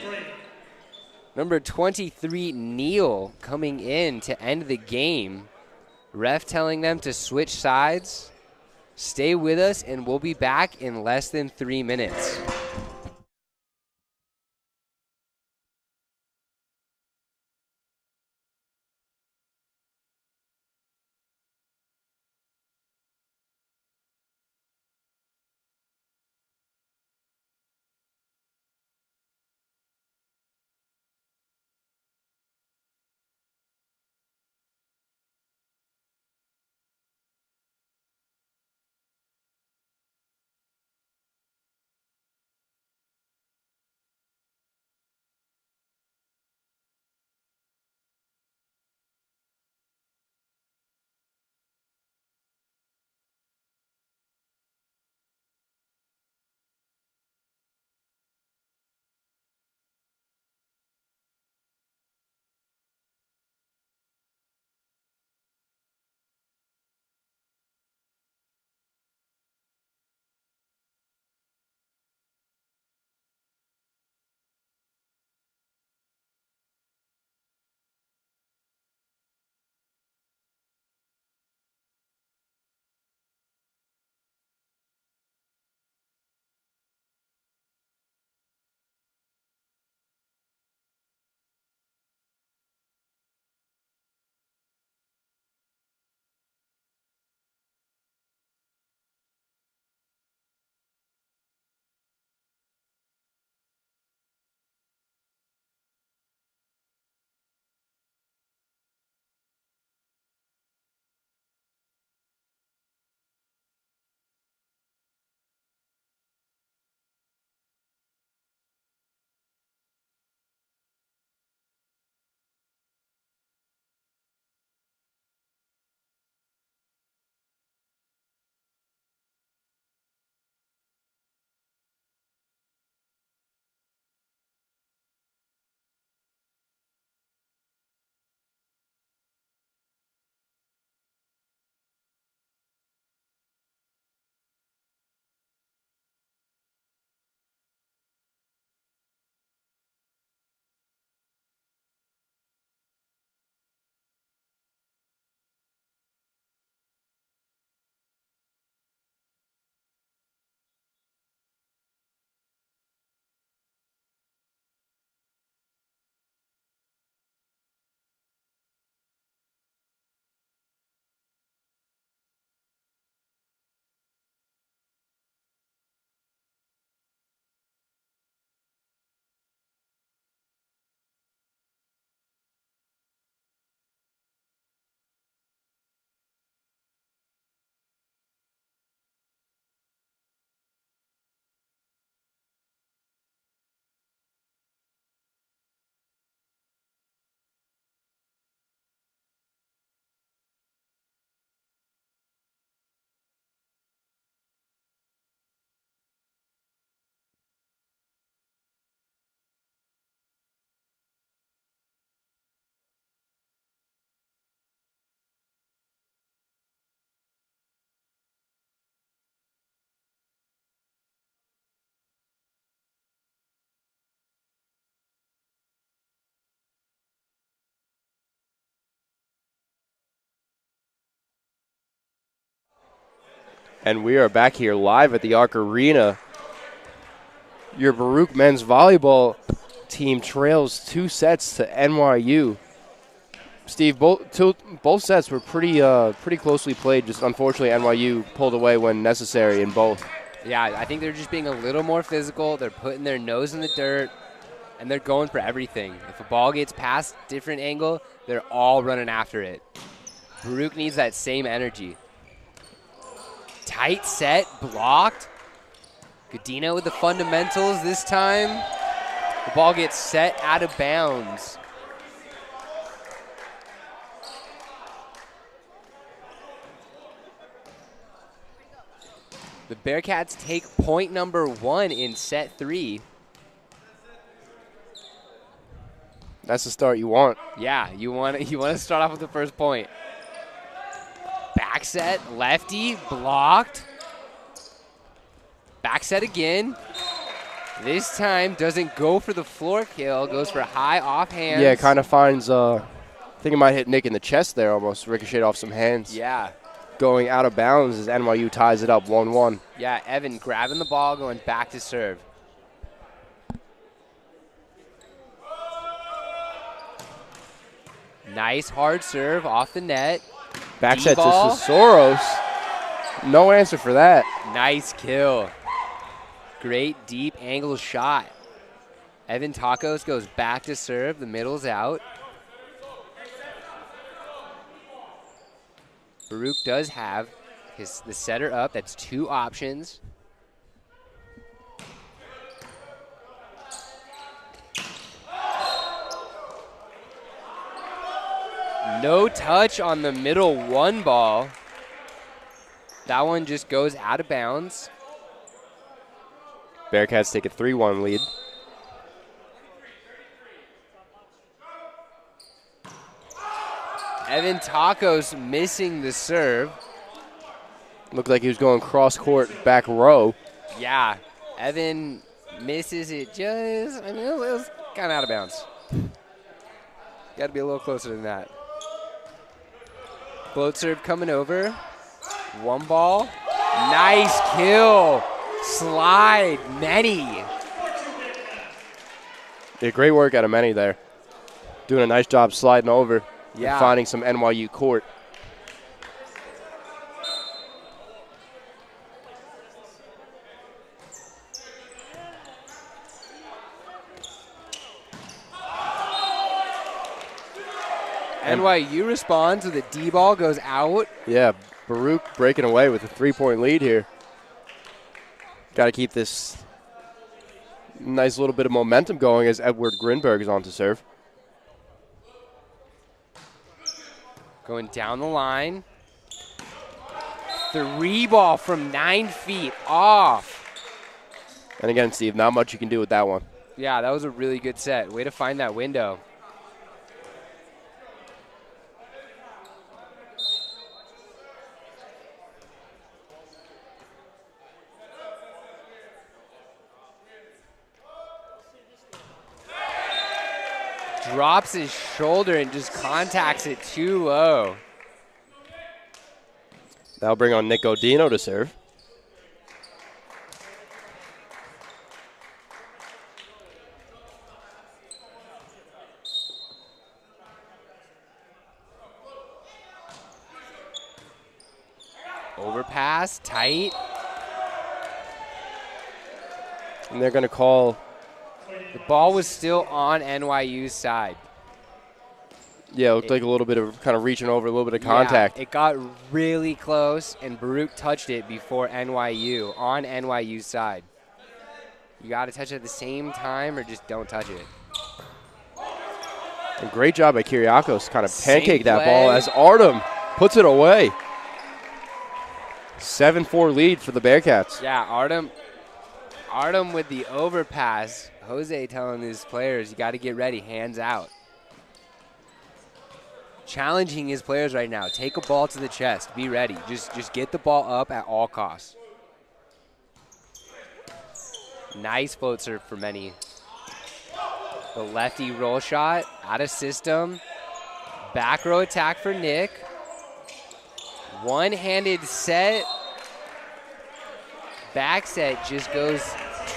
Number 23, Neal, coming in to end the game. Ref telling them to switch sides. Stay with us, and we'll be back in less than 3 minutes. And we are back here live at the Arc Arena. Your Baruch men's volleyball team trails 2 sets to NYU. Steve, both sets were pretty closely played. Just unfortunately, NYU pulled away when necessary in both. Yeah, I think they're just being a little more physical. They're putting their nose in the dirt, and they're going for everything. If a ball gets past different angle, they're all running after it. Baruch needs that same energy. Tight set, blocked. Godino with the fundamentals this time. The ball gets set out of bounds. The Bearcats take point number 1 in set 3. That's the start you want. Yeah, you want to start off with the first point. Back set, lefty, blocked. Back set again. This time doesn't go for the floor kill, goes for high off hands. Yeah, kind of finds, I think it might hit Nick in the chest there almost, ricocheted off some hands. Yeah. Going out of bounds as NYU ties it up 1-1. Yeah, Evan grabbing the ball, going back to serve. Nice hard serve off the net. Back set to D-ball. Soros. No answer for that. Nice kill. Great deep angle shot. Evan Tacos goes back to serve. The middle's out. Baruch does have the setter up. That's 2 options. No touch on the middle 1 ball. That one just goes out of bounds. Bearcats take a 3-1 lead. Evan Tacos missing the serve. Looked like he was going cross court back row. Yeah, Evan misses it just, I mean, it was kind of out of bounds. Got to be a little closer than that. Float serve coming over. 1 ball. Nice kill. Slide, Many. Yeah, great work out of Many there. Doing a nice job sliding over Yeah. and finding some NYU court. NYU responds with a D ball, goes out. Yeah, Baruch breaking away with a 3-point lead here. Got to keep this nice little bit of momentum going as Edward Grinberg is on to serve. Going down the line. 3 ball from 9 feet off. And again, Steve, not much you can do with that one. Yeah, that was a really good set. Way to find that window. Drops his shoulder and just contacts it too low. That'll bring on Nick Godino to serve. Overpass, tight. And they're going to call. The ball was still on NYU's side. Yeah, it looked like a little bit of kind of reaching over, a little bit of contact. Yeah, it got really close, and Baruch touched it before NYU, on NYU's side. You got to touch it at the same time or just don't touch it. And great job by Kyriakos, kind of pancake that play. ball as Artem puts it away. 7-4 lead for the Bearcats. Yeah, Artem with the overpass. Jose telling his players, you got to get ready, hands out. Challenging his players right now. Take a ball to the chest. Be ready. Just get the ball up at all costs. Nice float serve for Many. The lefty roll shot out of system. Back row attack for Nick. One-handed set. back set just goes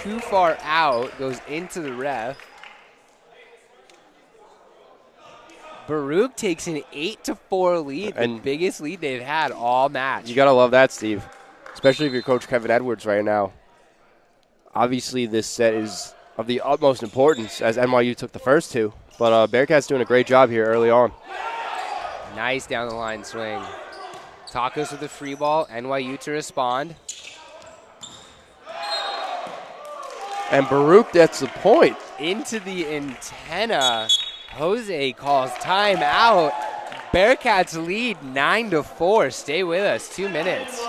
too far out, goes into the ref. Baruch takes an 8-4 lead, the biggest lead they've had all match. You got to love that, Steve, especially if you're Coach Kevin Edwards right now. Obviously, this set is of the utmost importance as NYU took the first two, but Bearcats doing a great job here early on. Nice down the line swing. Tacos with the free ball, NYU to respond. And Baruch gets the point. Into the antenna. Jose calls timeout. Bearcats lead 9-4. Stay with us, 2 minutes.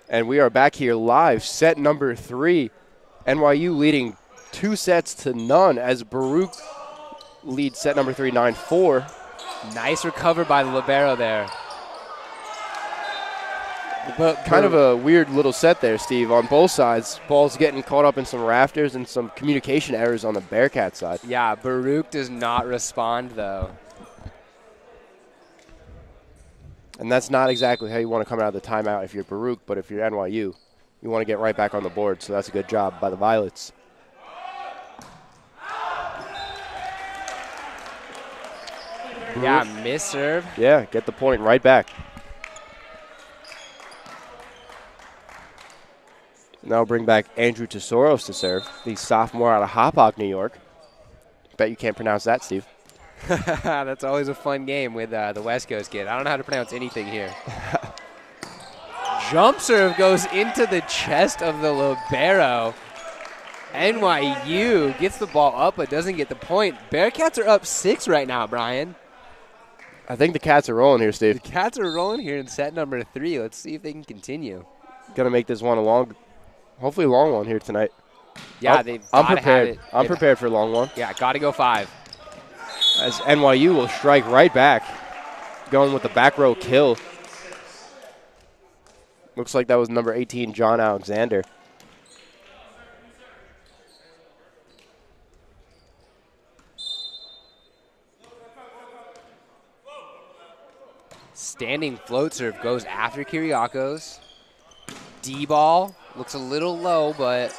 And we are back here live, set number 3. NYU leading 2-0 as Baruch leads set number 3, 9-4. Nice recover by the libero there. But kind of a weird little set there, Steve, on both sides. Ball's getting caught up in some rafters and some communication errors on the Bearcat side. Yeah, Baruch does not respond, though. And that's not exactly how you want to come out of the timeout if you're Baruch, but if you're NYU, you want to get right back on the board. So that's a good job by the Violets. Yeah, miss serve. Yeah, get the point right back. Now bring back Andrew Tesoros to serve, the sophomore out of Hauppauge, New York. Bet you can't pronounce that, Steve. That's always a fun game with the West Coast kid. I don't know how to pronounce anything here. Jump serve goes into the chest of the libero. NYU gets the ball up but doesn't get the point. Bearcats are up 6 right now, Brian. I think the Cats are rolling here, Steve. The Cats are rolling here in set number 3. Let's see if they can continue. Gonna make this one a long, hopefully long one here tonight. Yeah, I'm prepared. I'm prepared for a long one. Yeah, got to go 5. As NYU will strike right back, going with the back row kill. Looks like that was number 18, John Alexander. Standing float serve goes after Kyriakos. D-ball looks a little low, but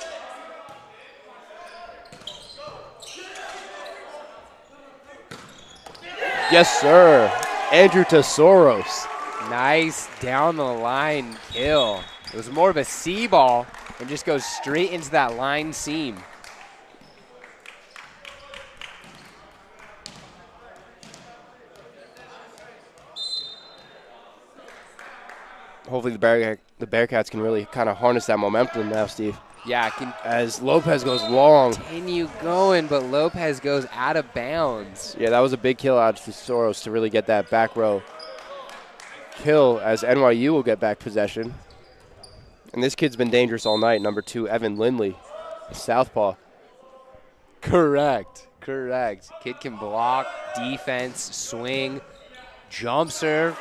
yes, sir. Andrew Tesoros. Nice down the line kill. It was more of a C ball and just goes straight into that line seam. Hopefully the Bearcats can really kind of harness that momentum now, Steve. Yeah, as Lopez goes long. Continue going, but Lopez goes out of bounds. Yeah, that was a big kill out of Tesoros to really get that back row kill as NYU will get back possession. And this kid's been dangerous all night, number 2, Evan Lindley, southpaw. Correct. Kid can block, defense, swing, jump serve,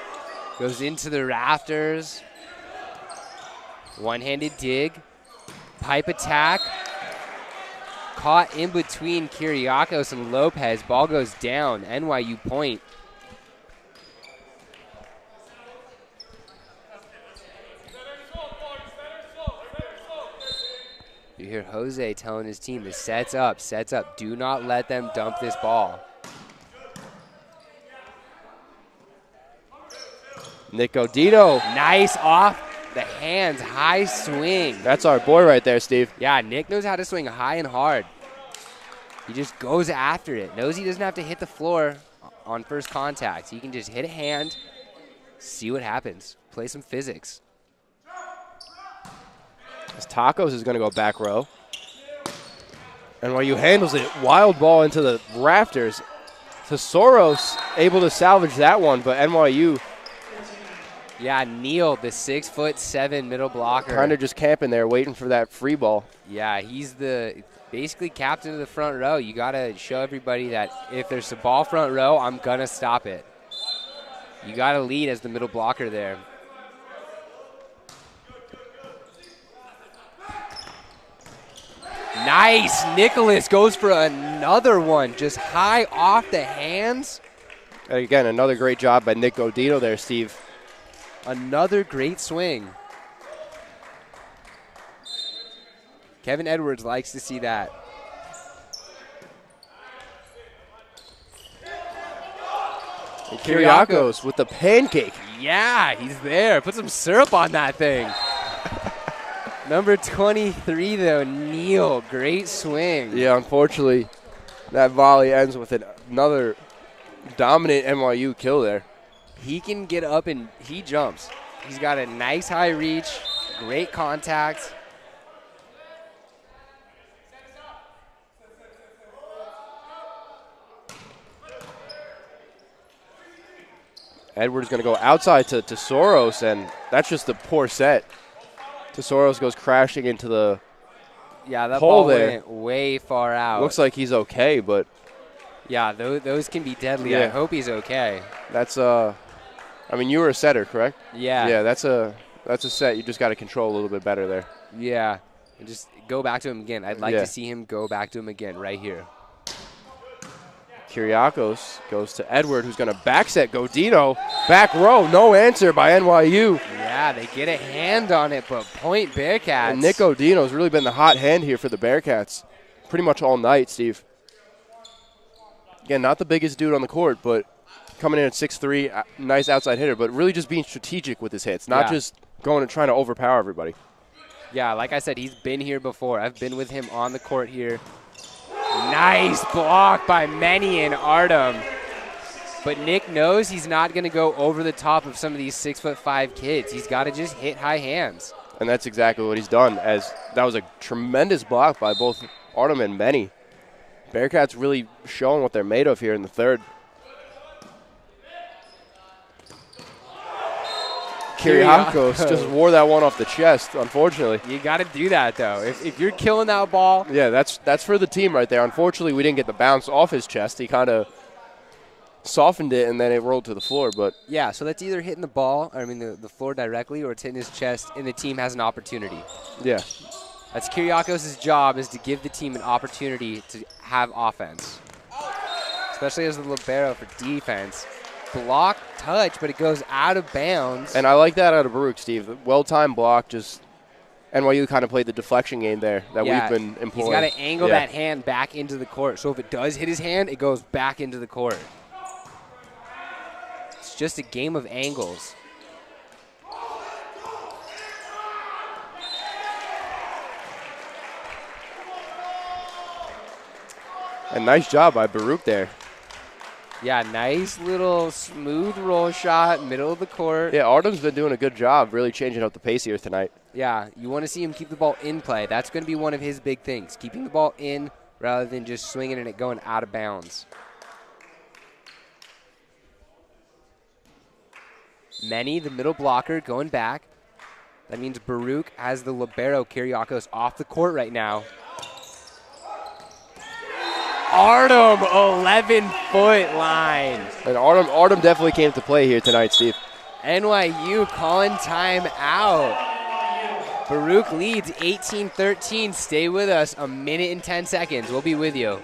goes into the rafters. One-handed dig, pipe attack. Caught in between Kyriakos and Lopez. Ball goes down, NYU point. You hear Jose telling his team to sets up, sets up. Do not let them dump this ball. Nick Godino. Nice off the hands, high swing. That's our boy right there, Steve. Yeah, Nick knows how to swing high and hard. He just goes after it. Knows he doesn't have to hit the floor on first contact. He can just hit a hand, see what happens. Play some physics. As Tacos is going to go back row. NYU handles it. Wild ball into the rafters. Tesoros able to salvage that one, but NYU Yeah, Neil, the 6'7" middle blocker. kind of just camping there, waiting for that free ball. Yeah, he's the basically captain of the front row. You got to show everybody that if there's a ball front row, I'm going to stop it. You got to lead as the middle blocker there. Nice. Nicholas goes for another one, just high off the hands. And again, another great job by Nick Godino there, Steve. Another great swing. Kevin Edwards likes to see that. And Kiriakos with the pancake. Yeah, he's there. Put some syrup on that thing. Number 23, though, Neil. Great swing. Yeah, unfortunately, that volley ends with another dominant NYU kill there. He can get up and he jumps. He's got a nice high reach, great contact. Edwards going to go outside to Soros, and that's just a poor set. Tesoros goes crashing into the Yeah, that hole ball there. went way far out. Looks like he's okay, but yeah, those can be deadly. Yeah. I hope he's okay. that's I mean, you were a setter, correct? Yeah. Yeah, that's a set you just got to control a little bit better there. Yeah. And just go back to him again. I'd like Yeah. to see him go back to him again right here. Kiriakos goes to Edward, who's going to backset Godino. Back row, no answer by NYU. Yeah, they get a hand on it, but point Bearcats. And Nick Godino's really been the hot hand here for the Bearcats pretty much all night, Steve. Again, not the biggest dude on the court, but coming in at 6'3", nice outside hitter, but really just being strategic with his hits, not Yeah. just going and trying to overpower everybody. Yeah, like I said, he's been here before. I've been with him on the court here. Nice block by Manny and Artem. But Nick knows he's not going to go over the top of some of these 6'5" kids. He's got to just hit high hands. And that's exactly what he's done, as that was a tremendous block by both Artem and Manny. Bearcats really showing what they're made of here in the third. Kiriakos just wore that one off the chest, unfortunately. You got to do that, though. If you're killing that ball. Yeah, that's for the team right there. Unfortunately, we didn't get the bounce off his chest. He kind of softened it, and then it rolled to the floor. But Yeah, so that's either hitting the ball, the floor directly, or it's hitting his chest, and the team has an opportunity. yeah, That's Kiriakos' job, is to give the team an opportunity to have offense, especially as the libero for defense. Block, touch, but it goes out of bounds. and I like that out of Baruch, Steve. Well-timed block, just NYU kind of played the deflection game there that Yeah, we've been employing. He's got to angle Yeah. that hand back into the court. So if it does hit his hand, it goes back into the court. It's just a game of angles. And nice job by Baruch there. Yeah, nice little smooth roll shot, middle of the court. Yeah, Artem's been doing a good job really changing up the pace here tonight. Yeah, you want to see him keep the ball in play. That's going to be one of his big things, keeping the ball in rather than just swinging and it going out of bounds. Manny, the middle blocker, going back. That means Baruch has the libero, Kiriakos, off the court right now. Artem, 11-foot line. And Artem definitely came to play here tonight, Steve. NYU calling time out. Baruch leads 18-13. Stay with us, a minute and 10 seconds. We'll be with you.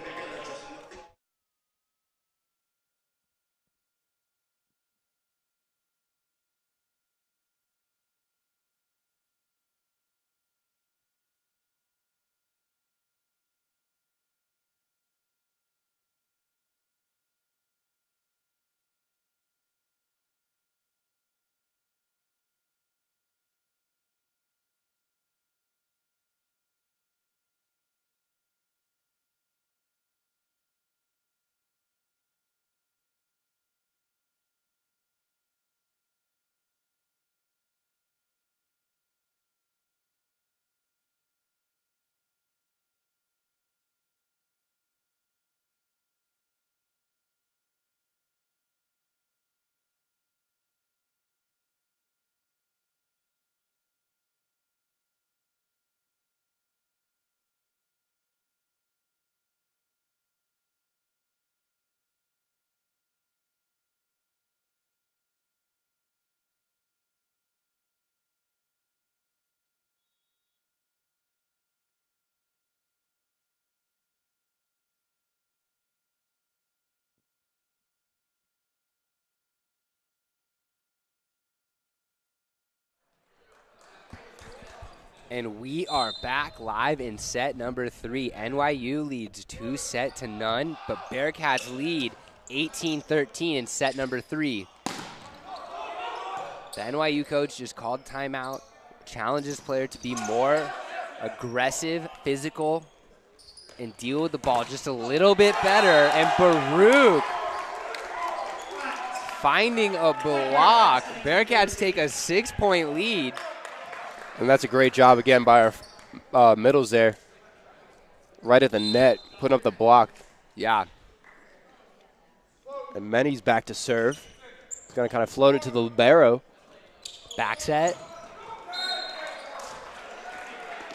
And we are back live in set number 3. NYU leads 2-0, but Bearcats lead 18-13 in set number 3. The NYU coach just called timeout, challenges player to be more aggressive, physical, and deal with the ball just a little bit better. And Baruch finding a block. Bearcats take a 6-point lead. And that's a great job again by our middles there. Right at the net, putting up the block. Yeah. And Menny's back to serve. He's going to kind of float it to the libero. Back set.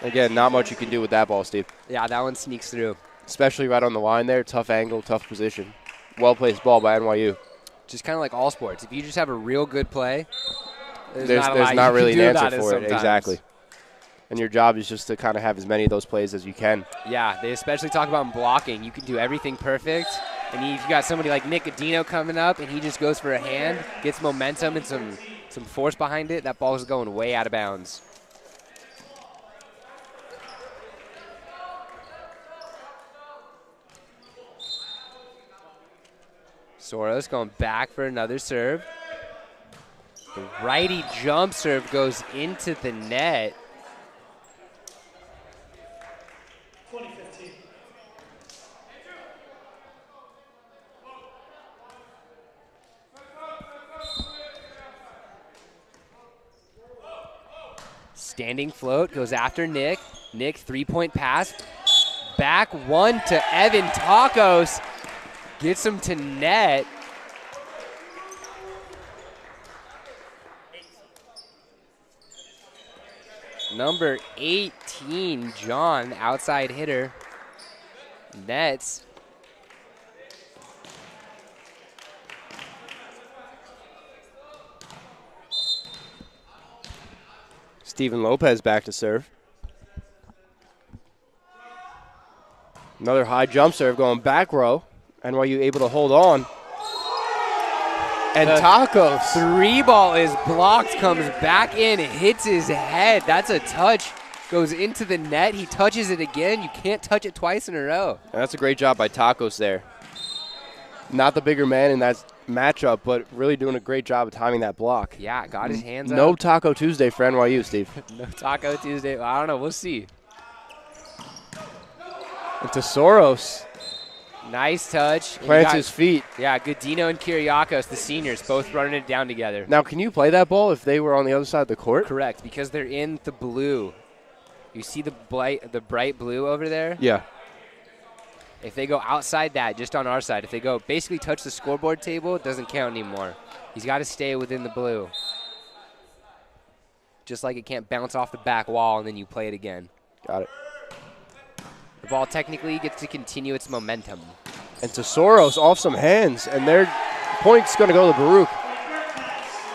Again, not much you can do with that ball, Steve. Yeah, that one sneaks through. Especially right on the line there. Tough angle, tough position. Well-placed ball by NYU. Just kind of like all sports. If you just have a real good play, there's not really an answer for it. Exactly. And your job is just to kind of have as many of those plays as you can. Yeah, they especially talk about blocking. You can do everything perfect. And if you got somebody like Nick Adino coming up and he just goes for a hand, gets momentum and some force behind it, that ball is going way out of bounds. Soros going back for another serve. The righty jump serve goes into the net. 2015. Standing float goes after Nick. Nick, 3-point pass. Back one to Evan Tacos. Gets him to net. Number 18, John, outside hitter. Nets. Steven Lopez back to serve. Another high jump serve going back row. NYU able to hold on. And Tacos. 3-ball is blocked, comes back in, hits his head. That's a touch. Goes into the net. He touches it again. You can't touch it twice in a row. And that's a great job by Tacos there. Not the bigger man in that matchup, but really doing a great job of timing that block. Yeah, got his hands up. No Taco Tuesday for NYU, Steve. No Taco Tuesday. I don't know. We'll see. And to Soros. Nice touch. Plants his feet. Yeah, Godino and Kiriakos, the seniors, both running it down together. Now, can you play that ball if they were on the other side of the court? Correct, because they're in the blue. You see the bright blue over there? Yeah. If they go outside that, just on our side, if they go basically touch the scoreboard table, it doesn't count anymore. He's got to stay within the blue. Just like it can't bounce off the back wall and then you play it again. Got it. The ball technically gets to continue its momentum. And to Soros off some hands, and their point's going to go to Baruch.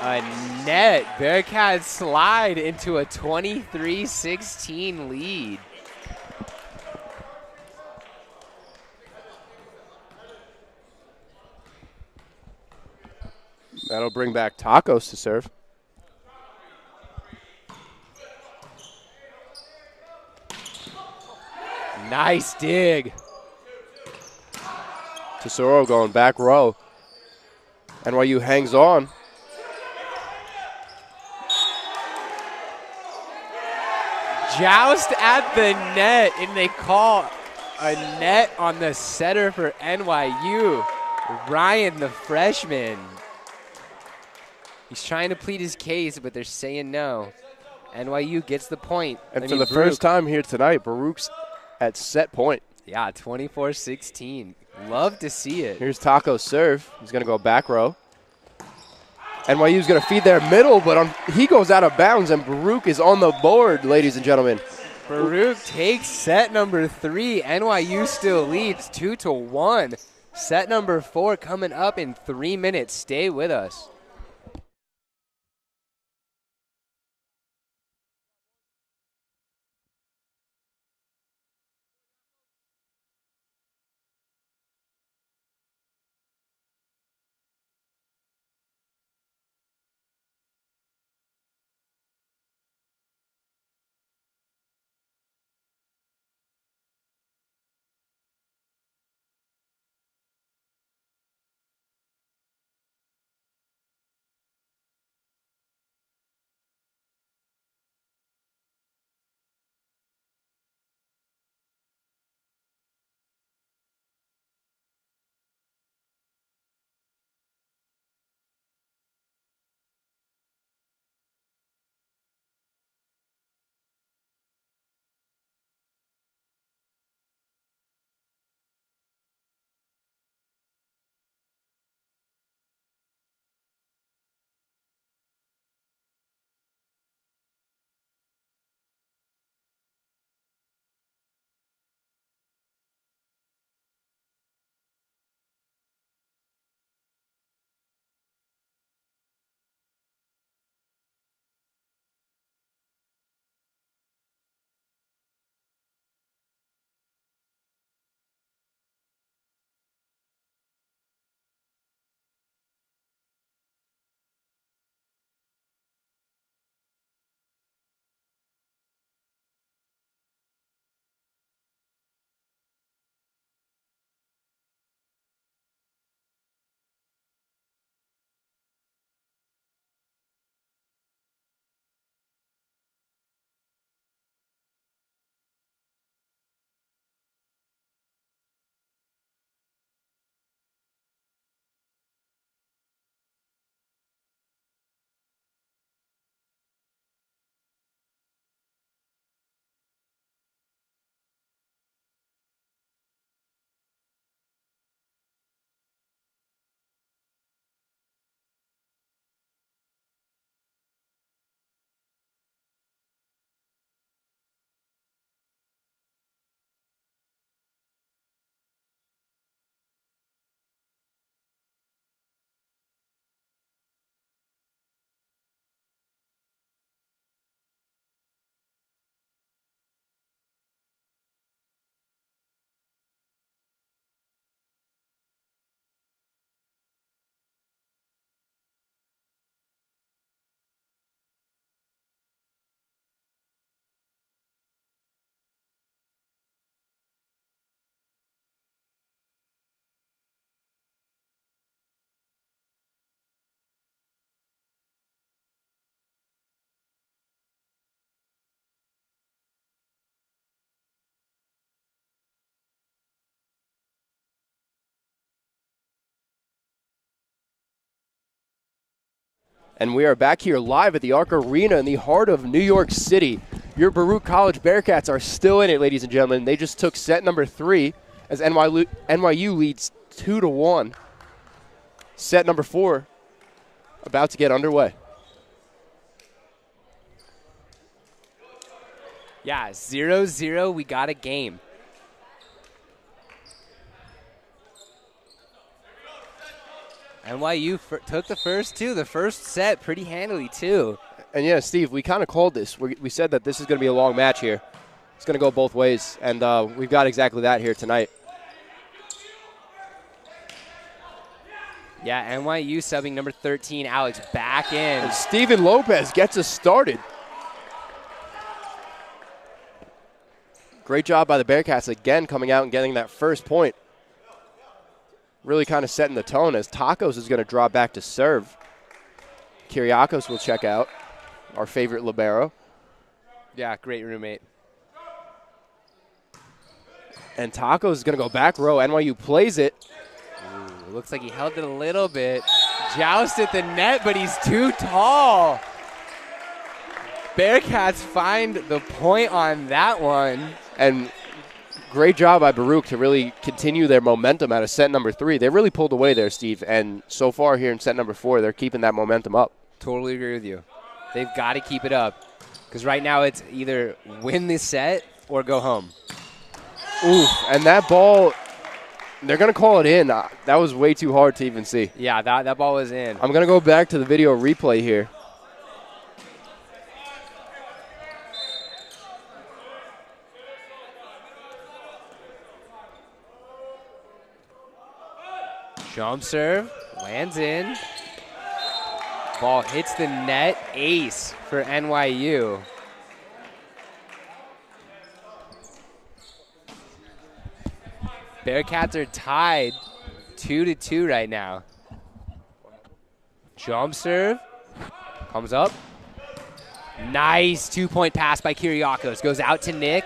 A net. Bearcats slide into a 23-16 lead. That'll bring back Tacos to serve. Nice dig. Tesoro going back row. NYU hangs on. Joust at the net, and they call a net on the setter for NYU. Ryan, the freshman. He's trying to plead his case, but they're saying no. NYU gets the point. And for the first time here tonight, Baruch's at set point. Yeah, 24-16. Love to see it. Here's Taco's serve. He's going to go back row. NYU's going to feed their middle, but he goes out of bounds, and Baruch is on the board, ladies and gentlemen. Baruch takes set number 3. NYU still leads 2-1. Set number 4 coming up in 3 minutes. Stay with us. And we are back here live at the Arc Arena in the heart of New York City. Your Baruch College Bearcats are still in it, ladies and gentlemen. They just took set number 3 as NYU leads 2-1. Set number 4 about to get underway. Yeah, 0-0, we got a game. NYU took the first set pretty handily, too. And yeah, Steve, we kind of called this. We said that this is going to be a long match here. It's going to go both ways, and we've got exactly that here tonight. Yeah, NYU subbing number 13, Alex, back in. And Steven Lopez gets us started. Great job by the Bearcats again coming out and getting that first point. Really kind of setting the tone as Tacos is going to draw back to serve. Kyriakos will check out, our favorite libero. Yeah, great roommate. And Tacos is going to go back row. NYU plays it. Ooh, looks like he held it a little bit. Joust at the net, but he's too tall. Bearcats find the point on that one. And great job by Baruch to really continue their momentum out of set number 3. They really pulled away there, Steve. And so far here in set number 4, they're keeping that momentum up. Totally agree with you. They've got to keep it up. Because right now it's either win this set or go home. Ooh, and that ball, they're going to call it in. That was way too hard to even see. Yeah, that ball was in. I'm going to go back to the video replay here. Jump serve, lands in. Ball hits the net, ace for NYU. Bearcats are tied 2-2 right now. Jump serve, comes up. Nice 2-point pass by Kyriakos. Goes out to Nick.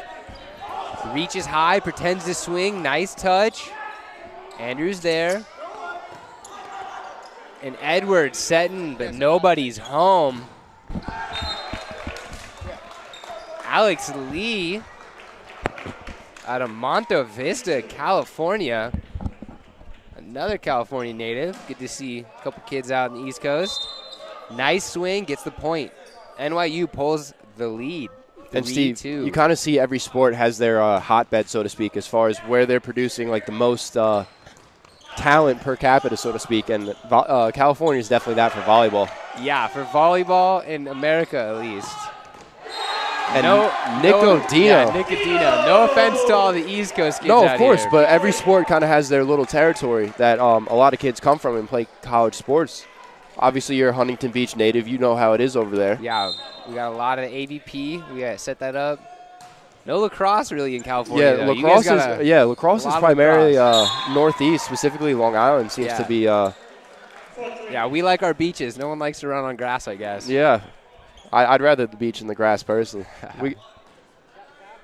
Reaches high, pretends to swing. Nice touch. Andrews there. And Edwards setting, but nobody's home. Alex Lee out of Monte Vista, California. Another California native. Good to see a couple kids out on the East Coast. Nice swing, gets the point. NYU pulls the lead. And Steve, you kind of see every sport has their hotbed, so to speak, as far as where they're producing like the most talent per capita, so to speak, and California is definitely that for volleyball. Yeah, for volleyball in America at least. And Nicodino. Yeah, Nicodino. No offense to all the East Coast kids No, of course, here. But every sport kind of has their little territory that a lot of kids come from and play college sports. Obviously, you're a Huntington Beach native. You know how it is over there. Yeah, we got a lot of AVP. We got to set that up. No lacrosse really in California. Yeah, though. lacrosse is primarily northeast, specifically Long Island seems to be. Yeah, we like our beaches. No one likes to run on grass, I guess. Yeah, I'd rather the beach than the grass personally. And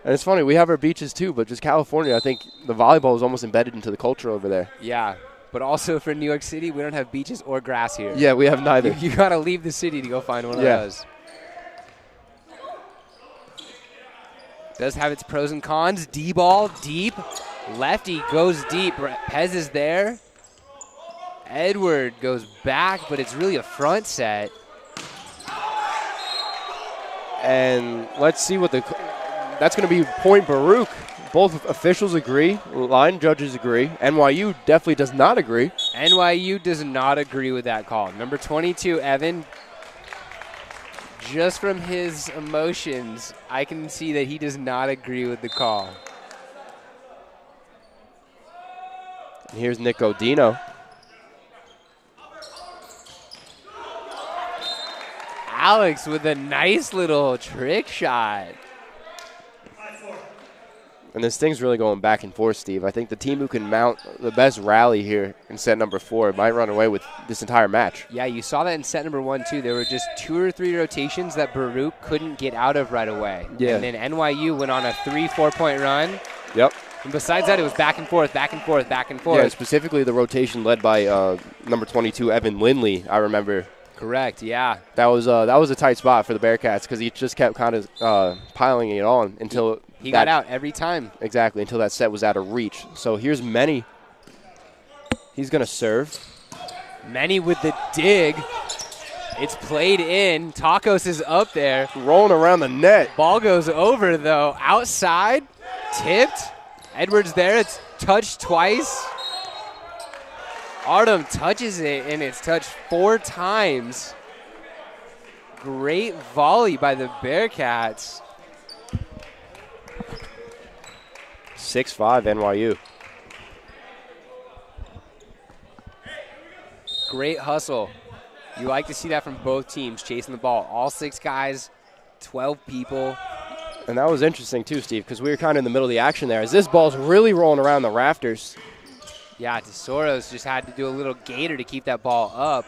it's funny, we have our beaches too, but just California, I think the volleyball is almost embedded into the culture over there. Yeah, but also for New York City, we don't have beaches or grass here. Yeah, we have neither. You got to leave the city to go find one of those. Does have its pros and cons. D-ball, deep. Lefty goes deep. Pez is there. Edward goes back, but it's really a front set. And let's see what that's going to be point Baruch. Both officials agree. Line judges agree. NYU definitely does not agree. NYU does not agree with that call. Number 22, Evan. Just from his emotions, I can see that he does not agree with the call. And here's Nicodino. Alex with a nice little trick shot. And this thing's really going back and forth, Steve. I think the team who can mount the best rally here in set number 4 might run away with this entire match. Yeah, you saw that in set number 1, too. There were just 2 or 3 rotations that Baruch couldn't get out of right away. Yeah. And then NYU went on a 3-4-point run. Yep. And besides that, it was back and forth, back and forth, back and forth. Yeah, specifically the rotation led by number 22, Evan Lindley, I remember Correct, yeah. That was a tight spot for the Bearcats because he just kept kind of piling it on until he got out every time. Exactly, until that set was out of reach. So here's Many. He's going to serve. Many with the dig. It's played in. Tacos is up there. Rolling around the net. Ball goes over, though. Outside. Tipped. Edwards there. It's touched twice. Artem touches it, and it's touched 4 times. Great volley by the Bearcats. 6-5 NYU. Great hustle. You like to see that from both teams, chasing the ball. All 6 guys, 12 people. And that was interesting, too, Steve, because we were kind of in the middle of the action there. As this ball's really rolling around the rafters. Yeah, Tesoros just had to do a little gator to keep that ball up.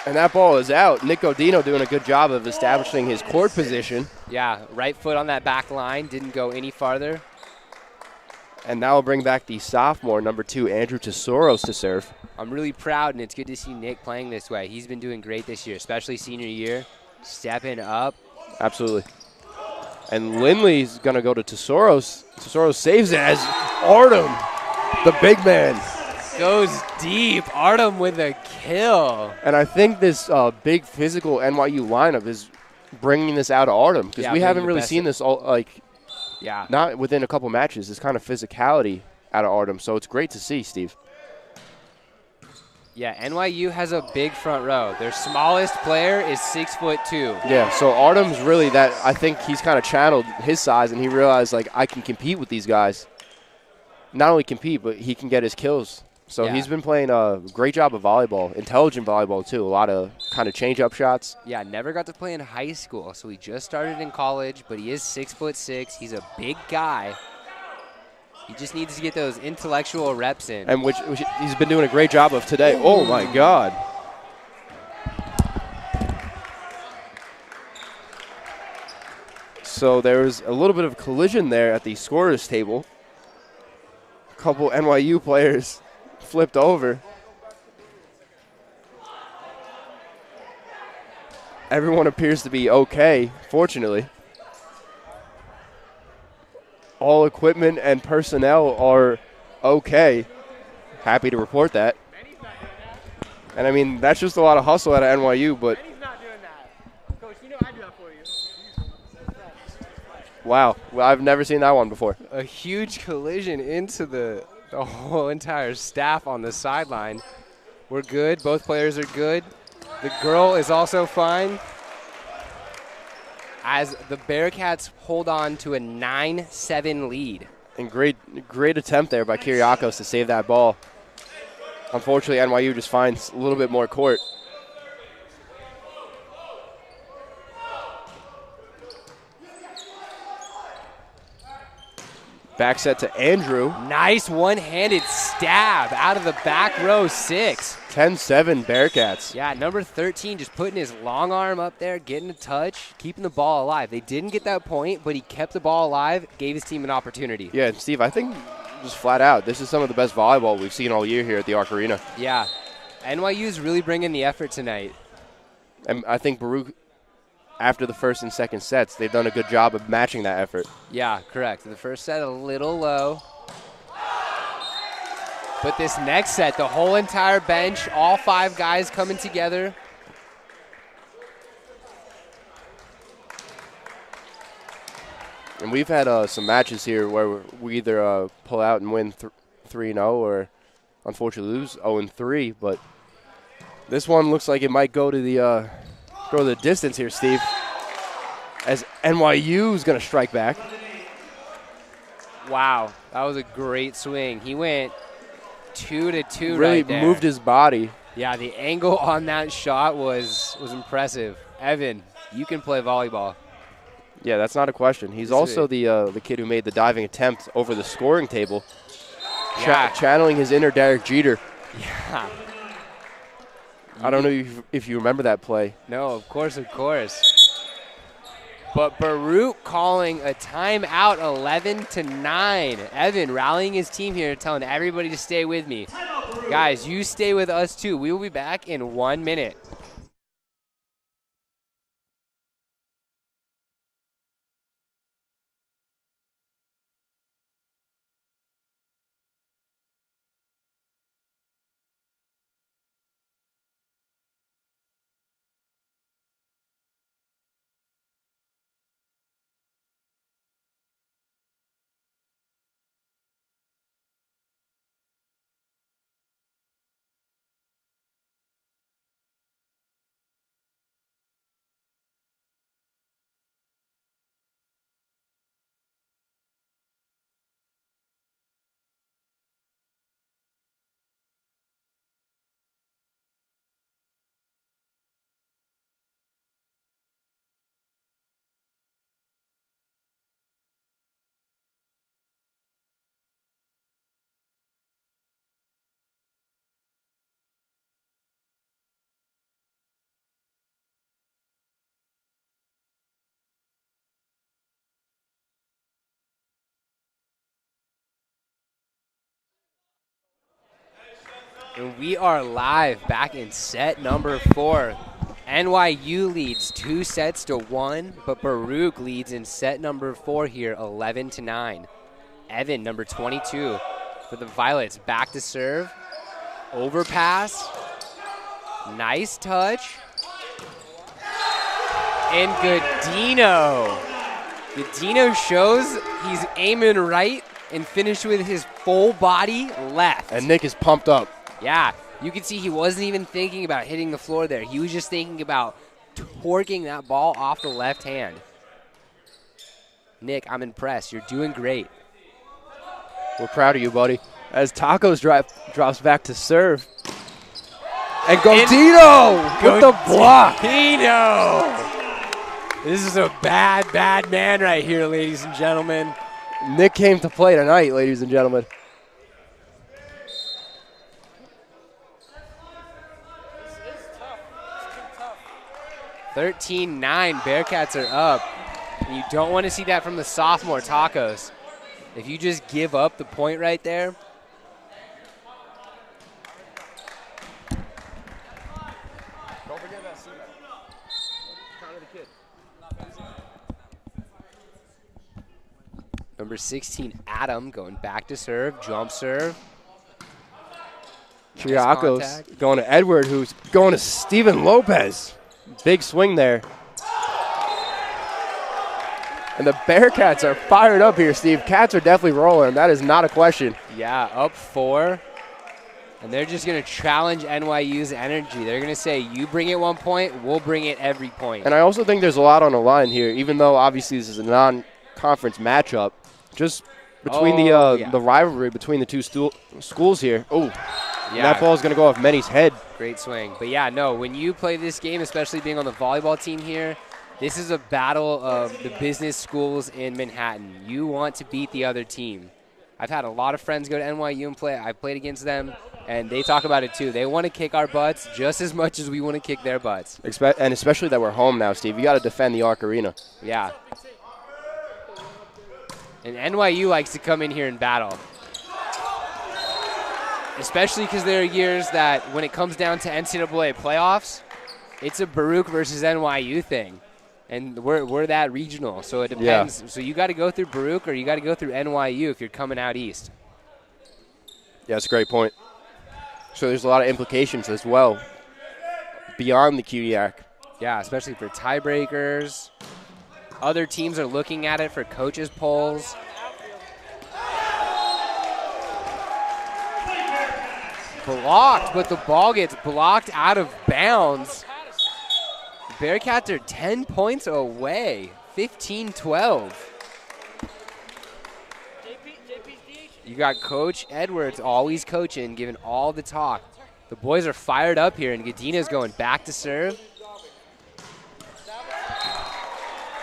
And that ball is out. Nick Godino doing a good job of establishing his court position. Yeah, right foot on that back line. Didn't go any farther. And now we'll bring back the sophomore, number 2, Andrew Tesoros, to serve. I'm really proud, and it's good to see Nick playing this way. He's been doing great this year, especially senior year. Stepping up. Absolutely. And Lindley's going to go to Tesoros. Tesoros saves it as Artem, the big man, goes deep. Artem with a kill. And I think this big physical NYU lineup is bringing this out of Artem because we haven't really seen this not within a couple matches. This kind of physicality out of Artem, so it's great to see, Steve. Yeah, NYU has a big front row. Their smallest player is 6'2". Yeah, so Artem's really that. I think he's kind of channeled his size, and he realized, like, I can compete with these guys. Not only compete, but he can get his kills. So he's been playing a great job of volleyball, intelligent volleyball, too. A lot of kind of change-up shots. Yeah, never got to play in high school, so he just started in college, but he is 6'6". He's a big guy. He just needs to get those intellectual reps in. And which he's been doing a great job of today. Oh, my God. So there was a little bit of collision there at the scorer's table. A couple NYU players flipped over. Everyone appears to be okay, fortunately. All equipment and personnel are okay. Happy to report that. And, I mean, that's just a lot of hustle out of NYU, but wow. Well, I've never seen that one before. A huge collision into the whole entire staff on the sideline. We're good. Both players are good. The girl is also fine. As the Bearcats hold on to a 9-7 lead. And great attempt there by Kyriakos to save that ball. Unfortunately, NYU just finds a little bit more court. Back set to Andrew. Nice one-handed stab out of the back row 6. 10-7 Bearcats. Yeah, number 13 just putting his long arm up there, getting a touch, keeping the ball alive. They didn't get that point, but he kept the ball alive, gave his team an opportunity. Yeah, and Steve, I think just flat out, this is some of the best volleyball we've seen all year here at the Arc Arena. Yeah, NYU's really bringing the effort tonight. And I think Baruch, after the first and second sets, they've done a good job of matching that effort. Yeah, correct. The first set a little low. But this next set, the whole entire bench, all 5 guys coming together. And we've had some matches here where we either pull out and win 3-0 or unfortunately lose 0-3. But this one looks like it might go to the distance here, Steve, as NYU is going to strike back. Wow, that was a great swing. He went 2-2 really right there. Moved his body. Yeah, the angle on that shot was impressive. Evan, you can play volleyball. Yeah, that's not a question. He's also the kid who made the diving attempt over the scoring table, channeling his inner Derek Jeter. Yeah. I don't know if you remember that play. No, of course. But Baruch calling a timeout, 11-9. Evan rallying his team here, telling everybody to stay with me. Guys, you stay with us too. We will be back in 1 minute. And we are live back in set number 4. NYU leads 2-1, but Baruch leads in set number 4 here, 11-9. Evan, number 22, for the Violets, back to serve. Overpass. Nice touch. And Godino shows he's aiming right and finished with his full body left. And Nick is pumped up. Yeah, you can see he wasn't even thinking about hitting the floor there. He was just thinking about torquing that ball off the left hand. Nick, I'm impressed. You're doing great. We're proud of you, buddy. As Tacos drops back to serve. And Godino with the block. Godino! This is a bad man right here, ladies and gentlemen. Nick came to play tonight, ladies and gentlemen. 13-9, Bearcats are up. And you don't want to see that from the sophomore, Tacos. If you just give up the point right there. Don't forget that seat. Counter the kid. Number 16, Adam, going back to serve, jump serve. Chiriakos Nice going to Edward, who's going to Steven Lopez. Big swing there. And the Bearcats are fired up here, Steve. Cats are definitely rolling. That is not a question. Yeah, up 4. And they're just going to challenge NYU's energy. They're going to say, you bring it 1 point, we'll bring it every point. And I also think there's a lot on the line here, even though obviously this is a non-conference matchup. Just between the rivalry between the two schools here. Oh, yeah. That ball is going to go off Menny's head. Great swing. But, yeah, no, when you play this game, especially being on the volleyball team here, this is a battle of the business schools in Manhattan. You want to beat the other team. I've had a lot of friends go to NYU and play. I've played against them, and they talk about it too. They want to kick our butts just as much as we want to kick their butts. And especially that we're home now, Steve. You got to defend the Arc Arena. Yeah. And NYU likes to come in here and battle. Especially because there are years that when it comes down to NCAA playoffs, it's a Baruch versus NYU thing. And we're that regional, so it depends. Yeah. So you got to go through Baruch or you got to go through NYU if you're coming out east. Yeah, that's a great point. So there's a lot of implications as well beyond the QDAC. Yeah, especially for tiebreakers. Other teams are looking at it for coaches' polls. Blocked, but the ball gets blocked out of bounds. Bearcats are 10 points away, 15-12. You got Coach Edwards always coaching, giving all the talk. The boys are fired up here, and Godino's going back to serve.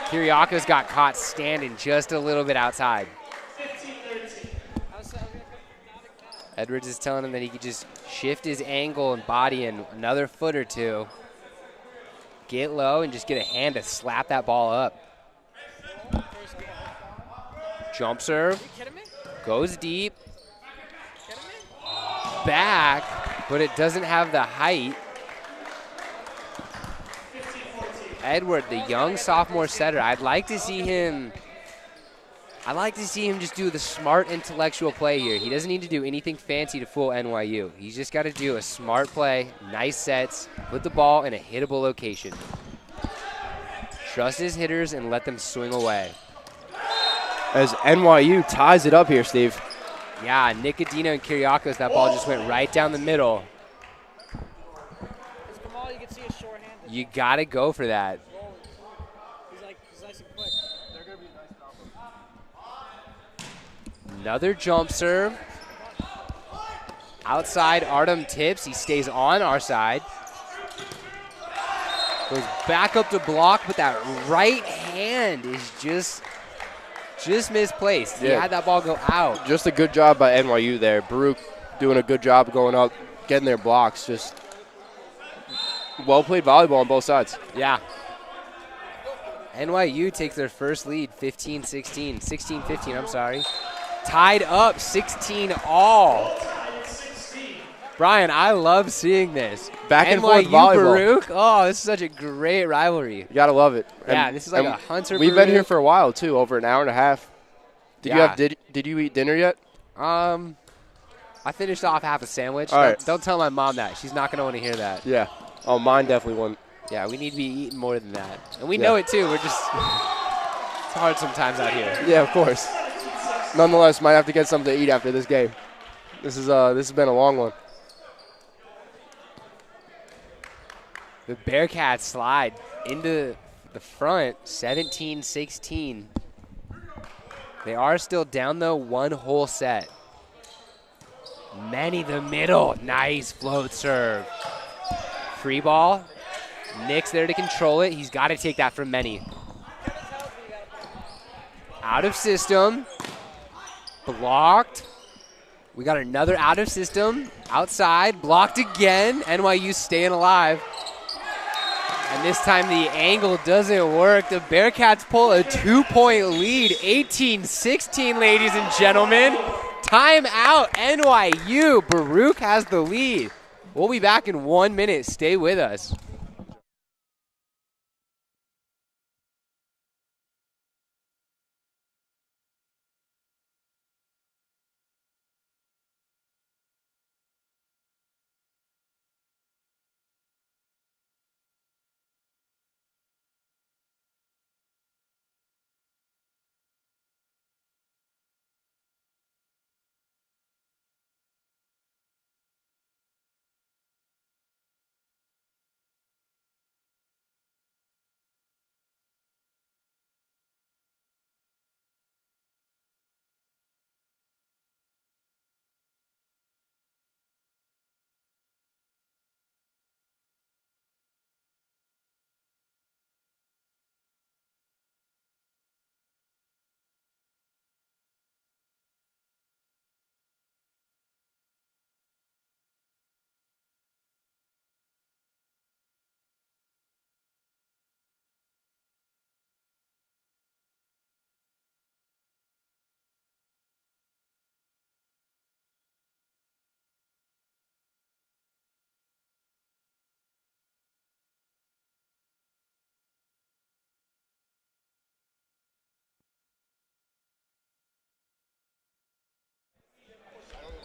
Kiriakos got caught standing just a little bit outside. Edwards is telling him that he could just shift his angle and body in another foot or two. Get low and just get a hand to slap that ball up. Jump serve. Goes deep. back, but it doesn't have the height. Edward, the young sophomore setter, I'd like to see him just do the smart intellectual play here. He doesn't need to do anything fancy to fool NYU. He's just got to do a smart play, nice sets, put the ball in a hittable location. Trust his hitters and let them swing away. As NYU ties it up here, Steve. Yeah, Nicodino and Kyriakos, that ball just went right down the middle. You can see his shorthanded. You got to go for that. He's nice and quick. They're going to be nice. Another jump serve. Outside, Artem tips. He stays on our side. Goes back up to block, but that right hand is just misplaced. He had that ball go out. Just a good job by NYU there. Baruch doing a good job going up, getting their blocks. Just well-played volleyball on both sides. Yeah. NYU takes their first lead, 15-16. 16-15, I'm sorry. Tied up, 16 all. Brian, I love seeing this. Back and forth NYU volleyball. Baruch. Oh, this is such a great rivalry. You got to love it. Yeah, this is like a Hunter We've been here for a while, too, over an hour and a half. Did you eat dinner yet? I finished off half a sandwich. All right. Don't tell my mom that. She's not going to want to hear that. Yeah. Oh, mine definitely won't. Yeah, we need to be eating more than that. And we know it, too. We're just – it's hard sometimes out here. Yeah, of course. Nonetheless, might have to get something to eat after this game. This has been a long one. The Bearcats slide into the front, 17-16. They are still down, though, one whole set. Manny the middle. Nice float serve. Free ball. Nick's there to control it. He's got to take that from Manny. Out of system. Blocked. We got another out of system. Outside. Blocked again. NYU staying alive. And this time the angle doesn't work. The Bearcats pull a 2-point lead. 18-16, ladies and gentlemen. Timeout, NYU. Baruch has the lead. We'll be back in 1 minute. Stay with us.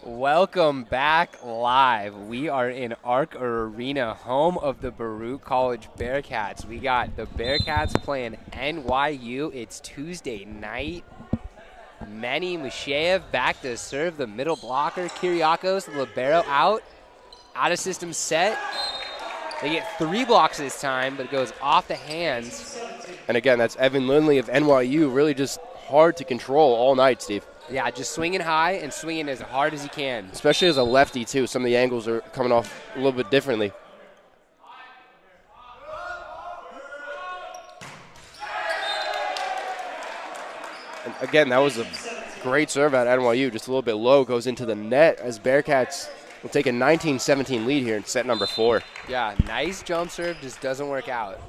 Welcome back live. We are in Arc Arena, home of the Baruch College Bearcats. We got the Bearcats playing NYU. It's Tuesday night. Manny Musheyev back to serve the middle blocker. Kyriakos, the libero out. Out of system set. They get 3 blocks this time, but it goes off the hands. And again, that's Evan Lindley of NYU. Really just hard to control all night, Steve. Yeah, just swinging high and swinging as hard as he can. Especially as a lefty, too. Some of the angles are coming off a little bit differently. And again, that was a great serve at NYU. Just a little bit low, goes into the net as Bearcats will take a 19-17 lead here in set number 4. Yeah, nice jump serve, just doesn't work out.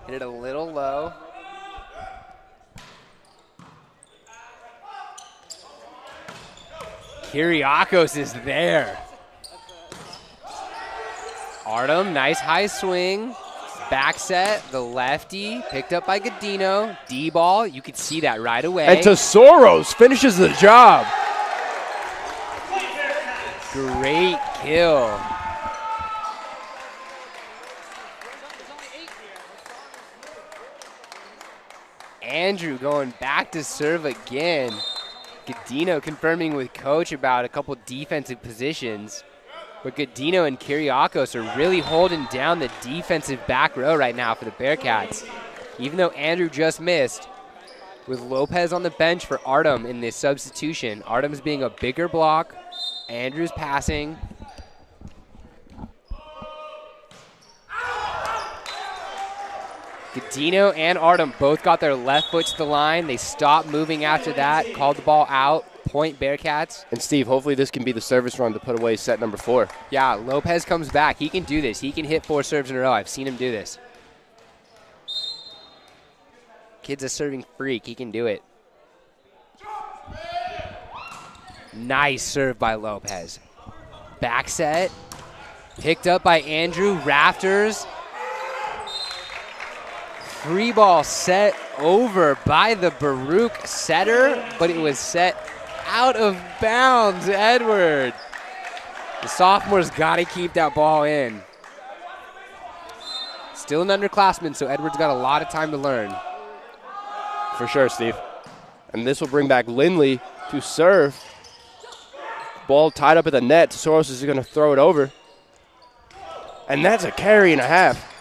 Hit it a little low. Kyriakos is there. Artem, nice high swing. Back set, the lefty, picked up by Godino. D-ball, you could see that right away. And Tesoros finishes the job. Great kill. Andrew going back to serve again. Godino confirming with coach about a couple defensive positions. But Godino and Kyriakos are really holding down the defensive back row right now for the Bearcats. Even though Andrew just missed, with Lopez on the bench for Artem in this substitution. Artem's being a bigger block. Andrew's passing. Godino and Artem both got their left foot to the line. They stopped moving after that, called the ball out. Point Bearcats. And Steve, hopefully this can be the service run to put away set number 4. Yeah, Lopez comes back. He can do this. He can hit 4 serves in a row. I've seen him do this. Kid's a serving freak. He can do it. Nice serve by Lopez. Back set. Picked up by Andrew. Rafters. Free ball set over by the Baruch setter, but it was set out of bounds, Edward. The sophomore's got to keep that ball in. Still an underclassman, so Edward's got a lot of time to learn. For sure, Steve. And this will bring back Lindley to serve. Ball tied up at the net. Soros is going to throw it over. And that's a carry and a half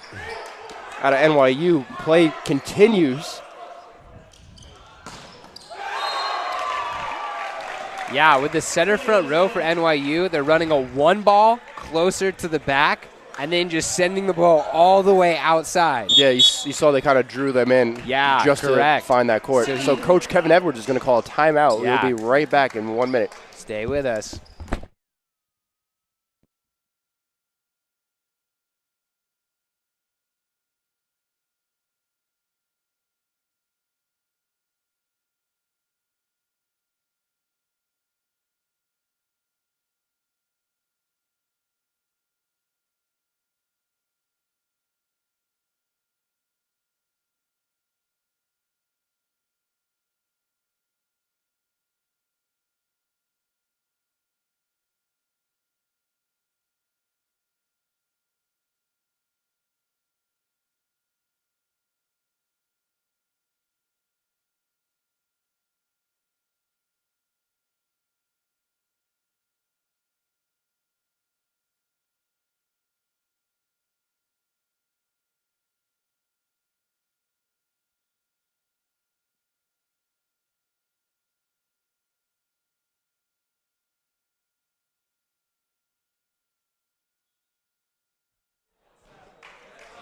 out of NYU. Play continues. Yeah, with the center front row for NYU, they're running a 1 ball closer to the back and then just sending the ball all the way outside. Yeah, you saw they kind of drew them in just correct. to find that court. So Coach Kevin Edwards is going to call a timeout. Yeah. We'll be right back in 1 minute. Stay with us.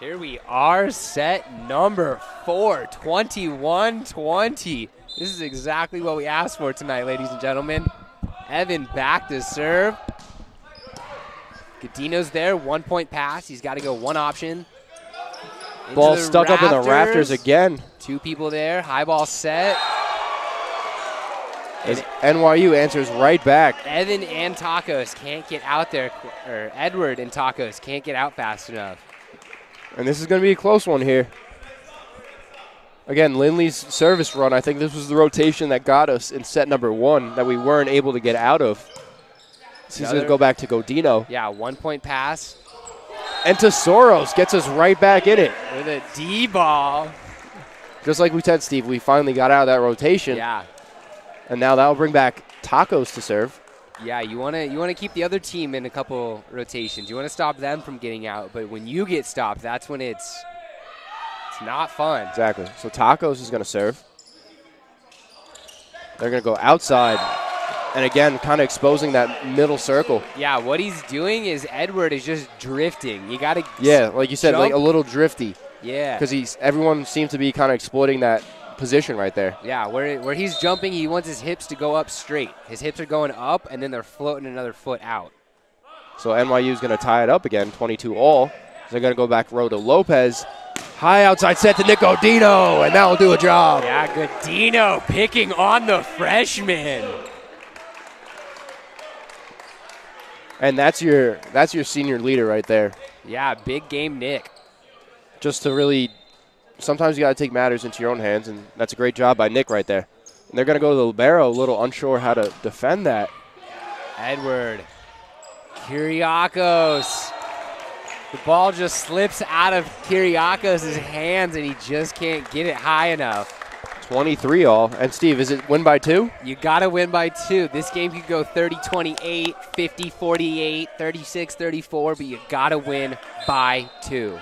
Here we are, set number 4, 21-20. This is exactly what we asked for tonight, ladies and gentlemen. Evan back to serve. Godino's there, 1-point pass. He's got to go one option. Ball stuck up in the rafters again. 2 people there, high ball set. As NYU answers right back. Evan and Tacos can't get out there, or Edward and Tacos can't get out fast enough. And this is going to be a close one here. Again, Lindley's service run, I think this was the rotation that got us in set number 1 that we weren't able to get out of. This is going to go back to Godino. Yeah, 1-point pass. And Tesoros gets us right back in it. With a D-ball. Just like we said, Steve, we finally got out of that rotation. Yeah. And now that'll bring back Tacos to serve. Yeah, you want to keep the other team in a couple rotations. You want to stop them from getting out, but when you get stopped, that's when it's not fun. Exactly. So Tacos is going to serve. They're going to go outside. And again, kind of exposing that middle circle. Yeah, what he's doing is Edward is just drifting. You got to like you said, jump. like a little drifty. Yeah. Because everyone seems to be kind of exploiting that position right there. Yeah, where he's jumping, he wants his hips to go up straight. His hips are going up, and then they're floating another foot out. So NYU is going to tie it up again, 22-all. They're going to go back row to Lopez. High outside set to Nick Godino, and that'll do a job. Yeah, Godino picking on the freshman. And that's your senior leader right there. Yeah, big game Nick. Just to really, sometimes you got to take matters into your own hands, and that's a great job by Nick right there. And they're going to go to the libero, a little unsure how to defend that. Edward. Kyriakos. The ball just slips out of Kyriakos' hands, and he just can't get it high enough. 23 all. And Steve, is it win by 2? You got to win by 2. This game could go 30-28, 50-48, 36-34, but you got to win by 2.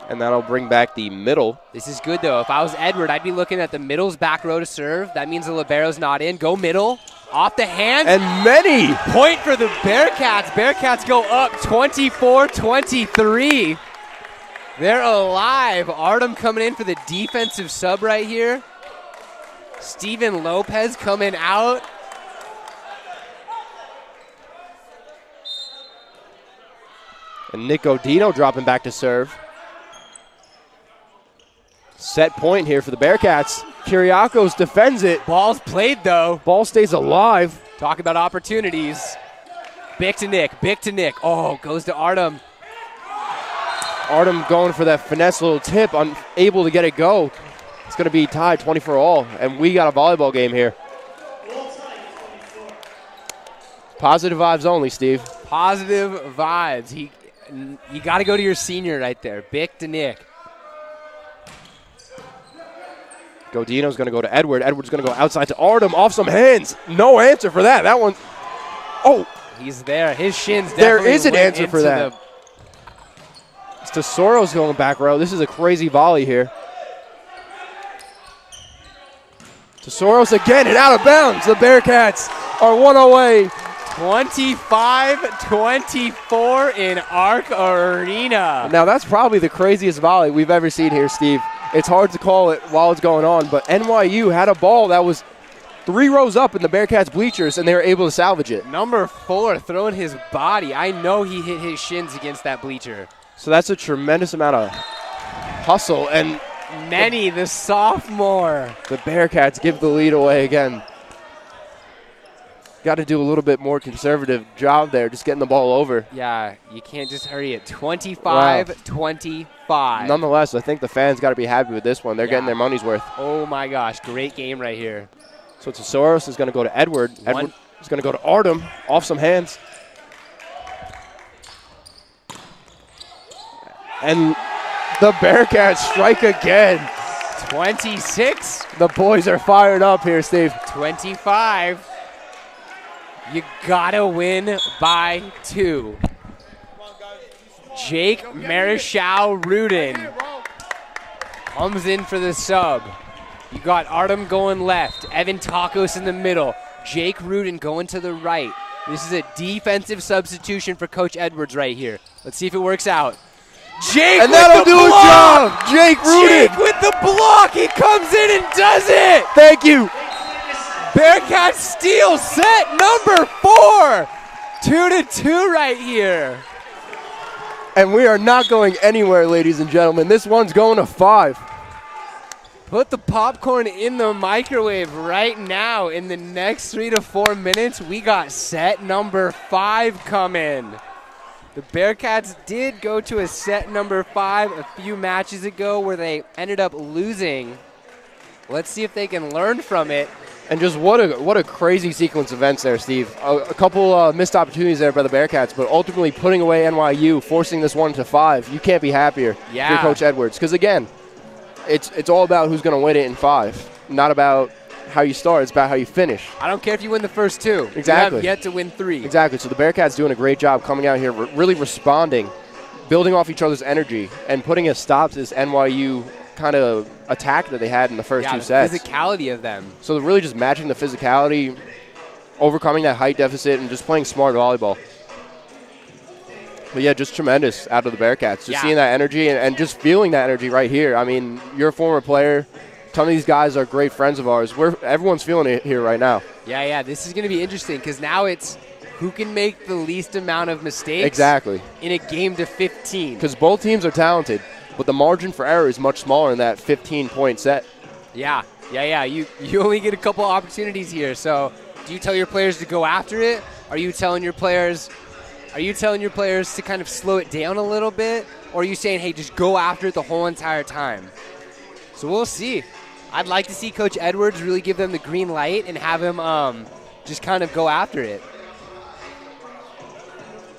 And that'll bring back the middle. This is good, though. If I was Edward, I'd be looking at the middle's back row to serve. That means the libero's not in. Go middle. Off the hands. And many. Point for the Bearcats. Bearcats go up 24-23. They're alive. Artem coming in for the defensive sub right here. Steven Lopez coming out. And Nick Odino dropping back to serve. Set point here for the Bearcats. Kyriakos defends it. Ball's played, though. Ball stays alive. Talk about opportunities. Bick to Nick. Bick to Nick. Oh, goes to Artem. Artem going for that finesse little tip, unable to get it go. It's going to be tied 24 all, and we got a volleyball game here. Positive vibes only, Steve. Positive vibes. You got to go to your senior right there. Bick to Nick. Godino's going to go to Edward. Edward's going to go outside to Artem. Off some hands. No answer for that. That one. Oh. He's there. His shins There definitely is an went answer for into that. It's Tesoro's going back row. This is a crazy volley here. Tesoros again and out of bounds. The Bearcats are one away. 25-24 in Arc Arena. Now that's probably the craziest volley we've ever seen here, Steve. It's hard to call it while it's going on, but NYU had a ball that was 3 rows up in the Bearcats bleachers, and they were able to salvage it. Number 4 throwing his body. I know he hit his shins against that bleacher. So that's a tremendous amount of hustle, and Manny, the sophomore. the Bearcats give the lead away again. Got to do a little bit more conservative job there, just getting the ball over. Yeah, you can't just hurry it. 25-25. Nonetheless, I think the fans got to be happy with this one. They're getting their money's worth. Oh, my gosh. Great game right here. So Tesoros is going to go to Edward. Edward is going to go to Artem. Off some hands. And the Bearcats strike again. 26. The boys are fired up here, Steve. 25. You gotta win by 2. Jake Marichal Rudin comes in for the sub. You got Artem going left, Evan Takos in the middle, Jake Rudin going to the right. This is a defensive substitution for Coach Edwards right here. Let's see if it works out. Jake and with that'll the do block! a job. Jake Rudin. Jake with the block. He comes in and does it. Thank you. Bearcats steal set number 4. 2-2 right here. And we are not going anywhere, ladies and gentlemen. This one's going to 5. Put the popcorn in the microwave right now. In the next 3 to 4 minutes, we got set number 5 coming. The Bearcats did go to a set number 5 a few matches ago where they ended up losing. Let's see if they can learn from it. And just what a crazy sequence of events there, Steve. A couple missed opportunities there by the Bearcats, but ultimately putting away NYU, forcing this one to 5. You can't be happier. Yeah. You're Coach Edwards. Because, again, it's all about who's going to win it in 5, not about how you start. It's about how you finish. I don't care if you win the first 2. Exactly. You have yet to win 3. Exactly. So the Bearcats doing a great job coming out here, really responding, building off each other's energy, and putting a stop to this NYU kind of attack that they had in the first 2 sets. The physicality of them. So they're really just matching the physicality, overcoming that height deficit, and just playing smart volleyball. But yeah, just tremendous out of the Bearcats. Just seeing that energy and just feeling that energy right here. I mean, you're a former player. A ton of these guys are great friends of ours. Everyone's feeling it here right now. Yeah. This is going to be interesting because now it's who can make the least amount of mistakes Exactly. in a game to 15. Because both teams are talented, but the margin for error is much smaller in that 15-point set. Yeah. You only get a couple opportunities here. So do you tell your players to go after it? Are you telling your players, Are you telling your players to kind of slow it down a little bit, or are you saying, hey, just go after it the whole entire time? So we'll see. I'd like to see Coach Edwards really give them the green light and have him just kind of go after it.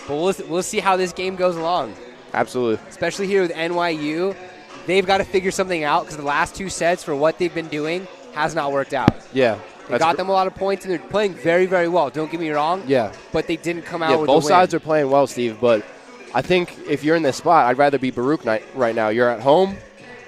But we'll see how this game goes along. Absolutely. Especially here with NYU. They've got to figure something out because the last 2 sets for what they've been doing has not worked out. Yeah. They got them a lot of points, and they're playing very, very well. Don't get me wrong. Yeah. But they didn't come out with both a win. sides are playing well, Steve, but I think if you're in this spot, I'd rather be Baruch right now. You're at home.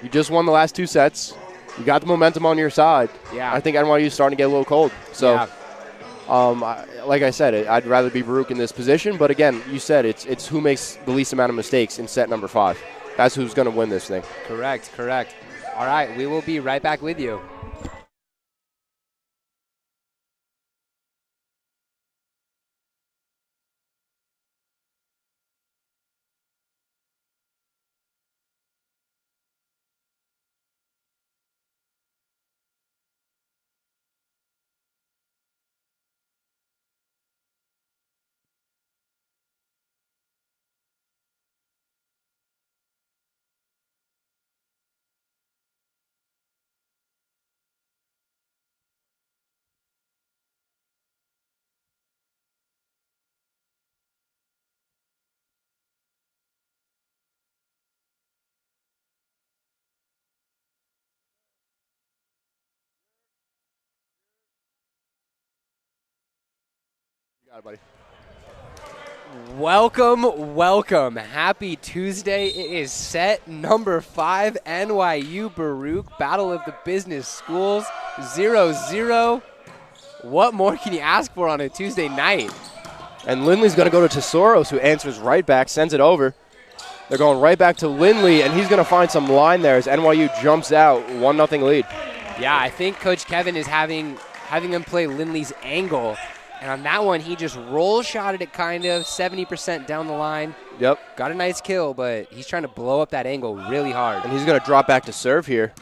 You just won the last 2 sets. You got the momentum on your side. Yeah. I think NYU is starting to get a little cold. So, yeah. like I said, I'd rather be Baruch in this position. But, again, you said it's who makes the least amount of mistakes in set number 5. That's who's going to win this thing. Correct. All right, we will be right back with you. You got it, buddy. Welcome. Happy Tuesday. It is set number 5, NYU Baruch, Battle of the Business Schools, 0-0. What more can you ask for on a Tuesday night? And Lindley's going to go to Tesoros, who answers right back, sends it over. They're going right back to Lindley, and he's going to find some line there as NYU jumps out, 1-0 lead. Yeah, I think Coach Kevin is having him play Lindley's angle. And on that one, he just roll shotted it kind of 70% down the line. Yep. Got a nice kill, but he's trying to blow up that angle really hard. And he's going to drop back to serve here.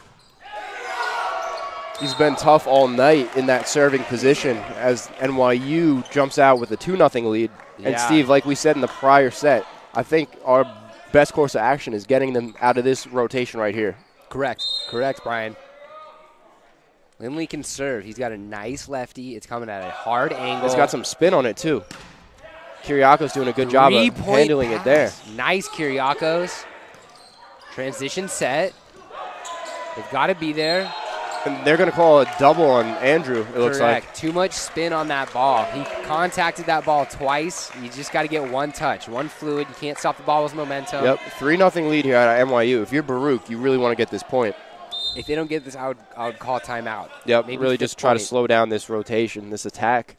He's been tough all night in that serving position as NYU jumps out with a 2-0 lead. Yeah. And, Steve, like we said in the prior set, I think our best course of action is getting them out of this rotation right here. Correct, Brian. Lindley can serve. He's got a nice lefty. It's coming at a hard angle. It's got some spin on it, too. Kiriako's doing a good job of handling it there. Nice, Kiriakos. Transition set. They've got to be there. And they're going to call a double on Andrew, it looks like. Too much spin on that ball. He contacted that ball twice. You just got to get one touch, one fluid. You can't stop the ball with momentum. Yep, 3-0 lead here at NYU. If you're Baruch, you really want to get this point. If they don't get this, I would call timeout. Yep, maybe really just try to slow down this rotation, this attack.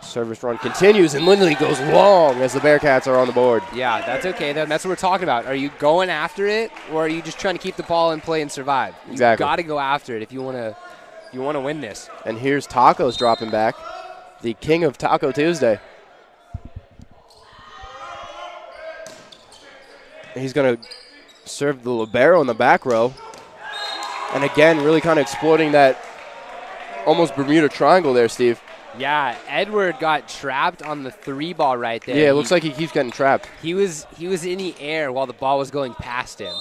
Service run continues, and Lindley goes long as the Bearcats are on the board. Yeah, that's okay. That's what we're talking about. Are you going after it, or are you just trying to keep the ball in play and survive? Exactly. You got to go after it if you want to win this. And here's Tacos dropping back, the king of Taco Tuesday. He's going to serve the libero in the back row. And again, really kind of exploiting that almost Bermuda Triangle there, Steve. Yeah, Edward got trapped on the 3 ball right there. Yeah, it looks like he keeps getting trapped. He was in the air while the ball was going past him.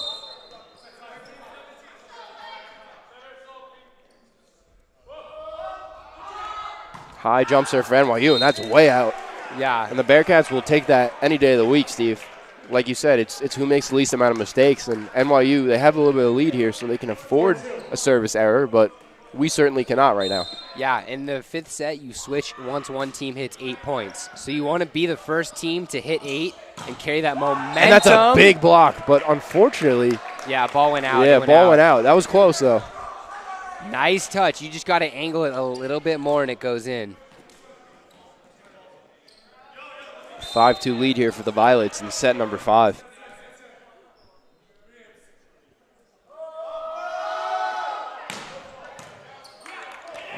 High jump serve for NYU, and that's way out. Yeah. And the Bearcats will take that any day of the week, Steve. Like you said, it's who makes the least amount of mistakes. And NYU, they have a little bit of lead here, so they can afford a service error, but we certainly cannot right now. Yeah, in the 5th set, you switch once one team hits 8 points. So you want to be the first team to hit 8 and carry that momentum. And that's a big block, but unfortunately. Yeah, ball went out. Yeah, ball went out. That was close, though. Nice touch. You just got to angle it a little bit more, and it goes in. 5-2 lead here for the Violets in set number 5.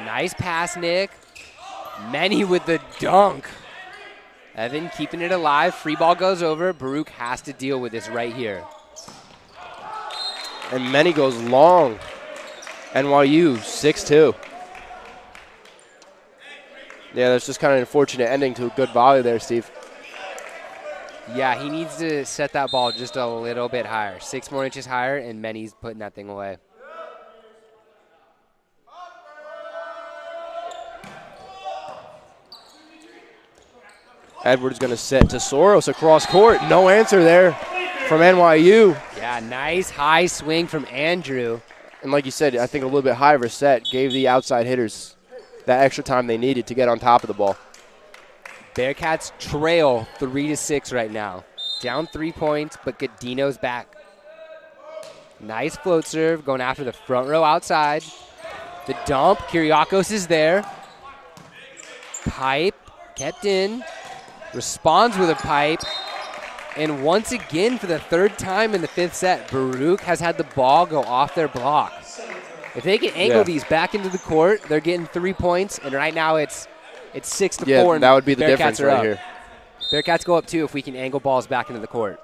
Nice pass, Nick. Many with the dunk. Evan keeping it alive. Free ball goes over. Baruch has to deal with this right here. And Many goes long. NYU 6-2. Yeah, that's just kind of an unfortunate ending to a good volley there, Steve. Yeah, he needs to set that ball just a little bit higher. 6 more inches higher, and Menny's putting that thing away. Edwards going to set to Soros across court. No answer there from NYU. Yeah, nice high swing from Andrew. And like you said, I think a little bit higher of a set gave the outside hitters that extra time they needed to get on top of the ball. Bearcats trail 3-6 right now. Down 3 points, but Godino's back. Nice float serve, going after the front row outside. The dump, Kyriakos is there. Pipe, kept in. Responds with a pipe. And once again, for the third time in the 5th set, Baruch has had the ball go off their block. If they can angle these back into the court, they're getting 3 points, and right now it's 6-4. Yeah, and that would be the Bearcats difference are right up. here. Bearcats go up 2 if we can angle balls back into the court.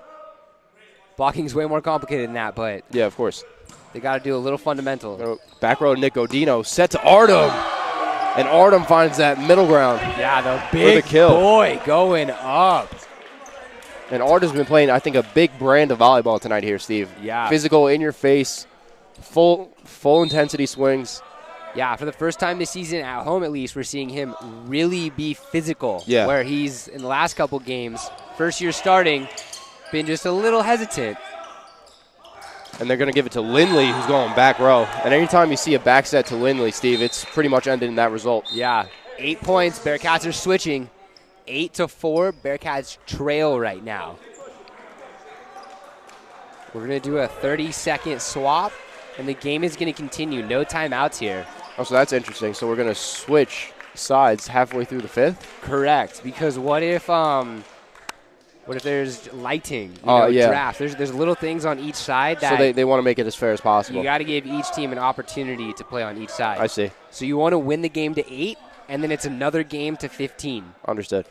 Blocking is way more complicated than that, but Yeah, of course. they got to do a little fundamental. Back row, Nick Godino set to Artem. And Artem finds that middle ground. Yeah, the For big the kill. boy going up. And Artem's been playing, I think, a big brand of volleyball tonight here, Steve. Yeah. Physical, in your face, full intensity swings. Yeah, for the first time this season at home at least, we're seeing him really be physical. Yeah. Where he's, in the last couple games, first year starting, been just a little hesitant. And they're going to give it to Lindley, who's going back row. And anytime you see a back set to Lindley, Steve, it's pretty much ended in that result. Yeah, 8 points. Bearcats are switching. 8-4. Bearcats trail right now. We're going to do a 30-second swap, and the game is going to continue. No timeouts here. Oh, so that's interesting. So we're going to switch sides halfway through the 5th? Correct, because what if there's lighting, draft? There's little things on each side that So they want to make it as fair as possible. you got to give each team an opportunity to play on each side. I see. So you want to win the game to 8, and then it's another game to 15. Understood.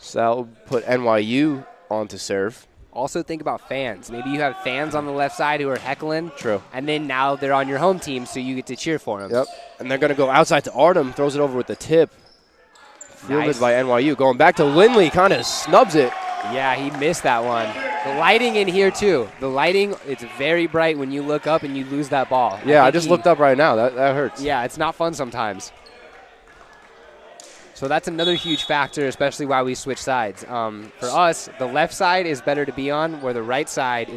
So that'll put NYU on to serve. Also think about fans. Maybe you have fans on the left side who are heckling. True. And then now they're on your home team, so you get to cheer for them. Yep. And they're going to go outside to Artem, throws it over with the tip. Fielded Nice. by NYU. Going back to Lindley, kind of snubs it. Yeah, he missed that one. The lighting in here, too. The lighting, it's very bright when you look up and you lose that ball. Yeah, I think just looked up right now. That hurts. Yeah, it's not fun sometimes. So that's another huge factor, especially why we switch sides. For us, the left side is better to be on, where the right side,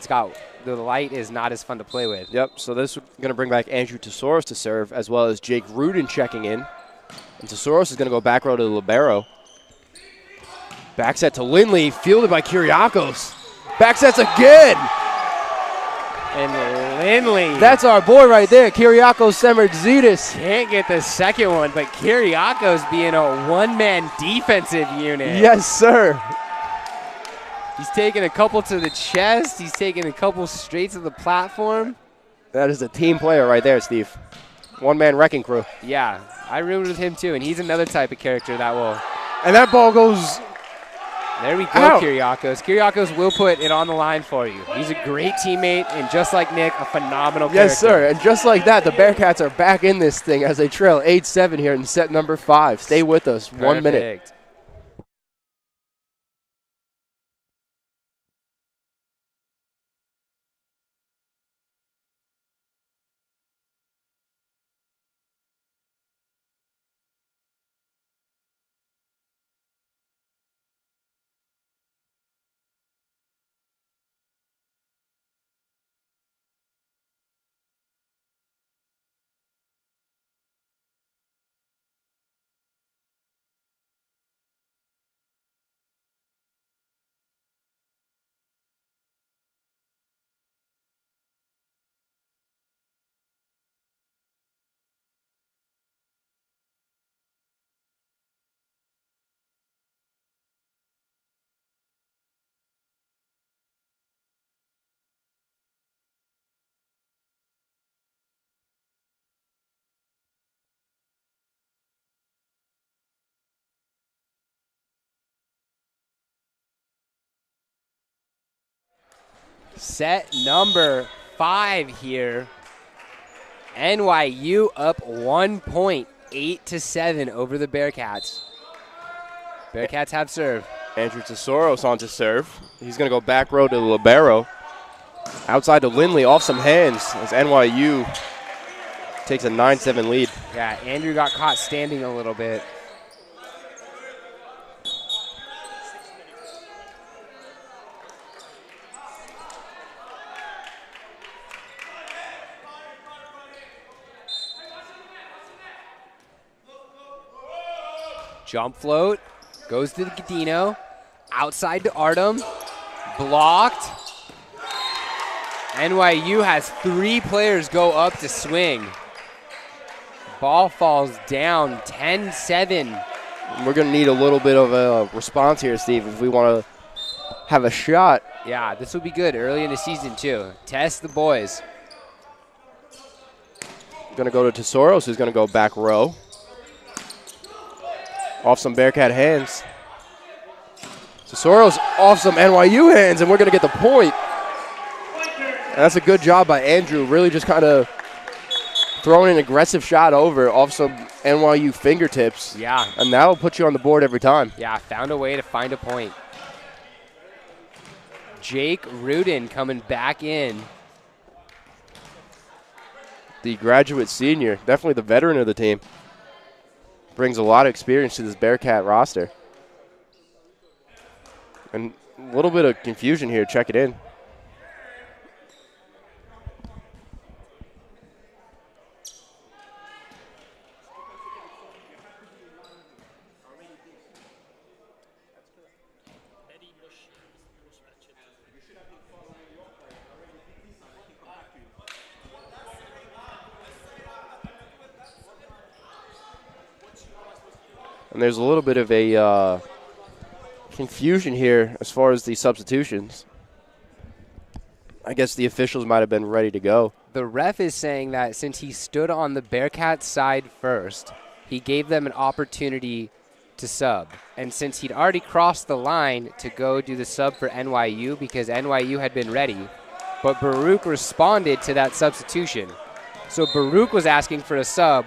the light is not as fun to play with. Yep, so this is going to bring back Andrew Tesoros to serve, as well as Jake Rudin checking in. And Tesoros is going to go back row to the libero. Back set to Lindley, fielded by Kyriakos. Back sets again. And Lindley That's our boy right there, Kyriakos Semerdzidis. can't get the second one, but Kyriakos being a one-man defensive unit. Yes, sir. He's taking a couple to the chest. He's taking a couple straight to the platform. That is a team player right there, Steve. One-man wrecking crew. Yeah, I roomed with him too, and he's another type of character that will. And that ball goes. There we go, Ow. Kyriakos. Kyriakos will put it on the line for you. He's a great teammate, and just like Nick, a phenomenal Yes, character. sir. And just like that, the Bearcats are back in this thing as they trail 8-7 here in set number 5. Stay with us. 1 minute. Perfect. Set number 5 here. NYU up 1 point, 8-7 over the Bearcats. Bearcats have serve. Andrew Tesoros on to serve. He's going to go back row to the libero. Outside to Lindley, off some hands as NYU takes a 9-7 lead. Yeah, Andrew got caught standing a little bit. Jump float, goes to Gadino, outside to Artem, blocked. NYU has 3 players go up to swing. Ball falls down, 10-7. We're going to need a little bit of a response here, Steve, if we want to have a shot. Yeah, this will be good early in the season, too. Test the boys. Going to go to Tesoros, who's going to go back row. Off some Bearcat hands. Tesoros off some NYU hands, and we're going to get the point. And that's a good job by Andrew, really just kind of throwing an aggressive shot over off some NYU fingertips. Yeah. And that'll put you on the board every time. Yeah, found a way to find a point. Jake Rudin coming back in. The graduate senior, definitely the veteran of the team. Brings a lot of experience to this Bearcat roster. And a little bit of confusion here. Check it in. And there's a little bit of a confusion here as far as the substitutions. I guess the officials might have been ready to go. The ref is saying that since he stood on the Bearcat side first, he gave them an opportunity to sub. And since he'd already crossed the line to go do the sub for NYU because NYU had been ready, but Baruch responded to that substitution. So Baruch was asking for a sub,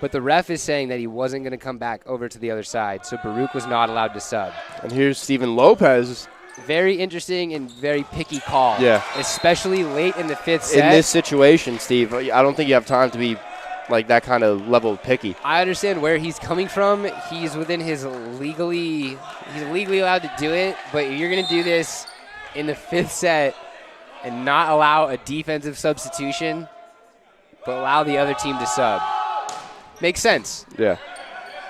but the ref is saying that he wasn't going to come back over to the other side, so Baruch was not allowed to sub. And here's Steven Lopez. Very interesting and very picky call. Yeah. Especially late in the 5th set. In this situation, Steve, I don't think you have time to be like that kind of level of picky. I understand where he's coming from. He's within he's legally allowed to do it, but you're going to do this in the 5th set and not allow a defensive substitution, but allow the other team to sub. Makes sense. Yeah.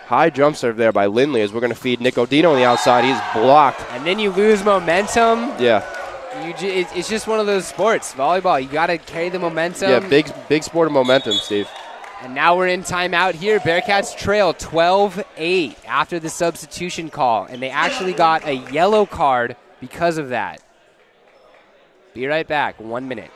High jump serve there by Lindley as we're going to feed Nick Odino on the outside. He's blocked. And then you lose momentum. Yeah. It's just one of those sports, volleyball. You got to carry the momentum. Yeah, big sport of momentum, Steve. And now we're in timeout here. Bearcats trail 12-8 after the substitution call, and they actually got a yellow card because of that. Be right back. 1 minute.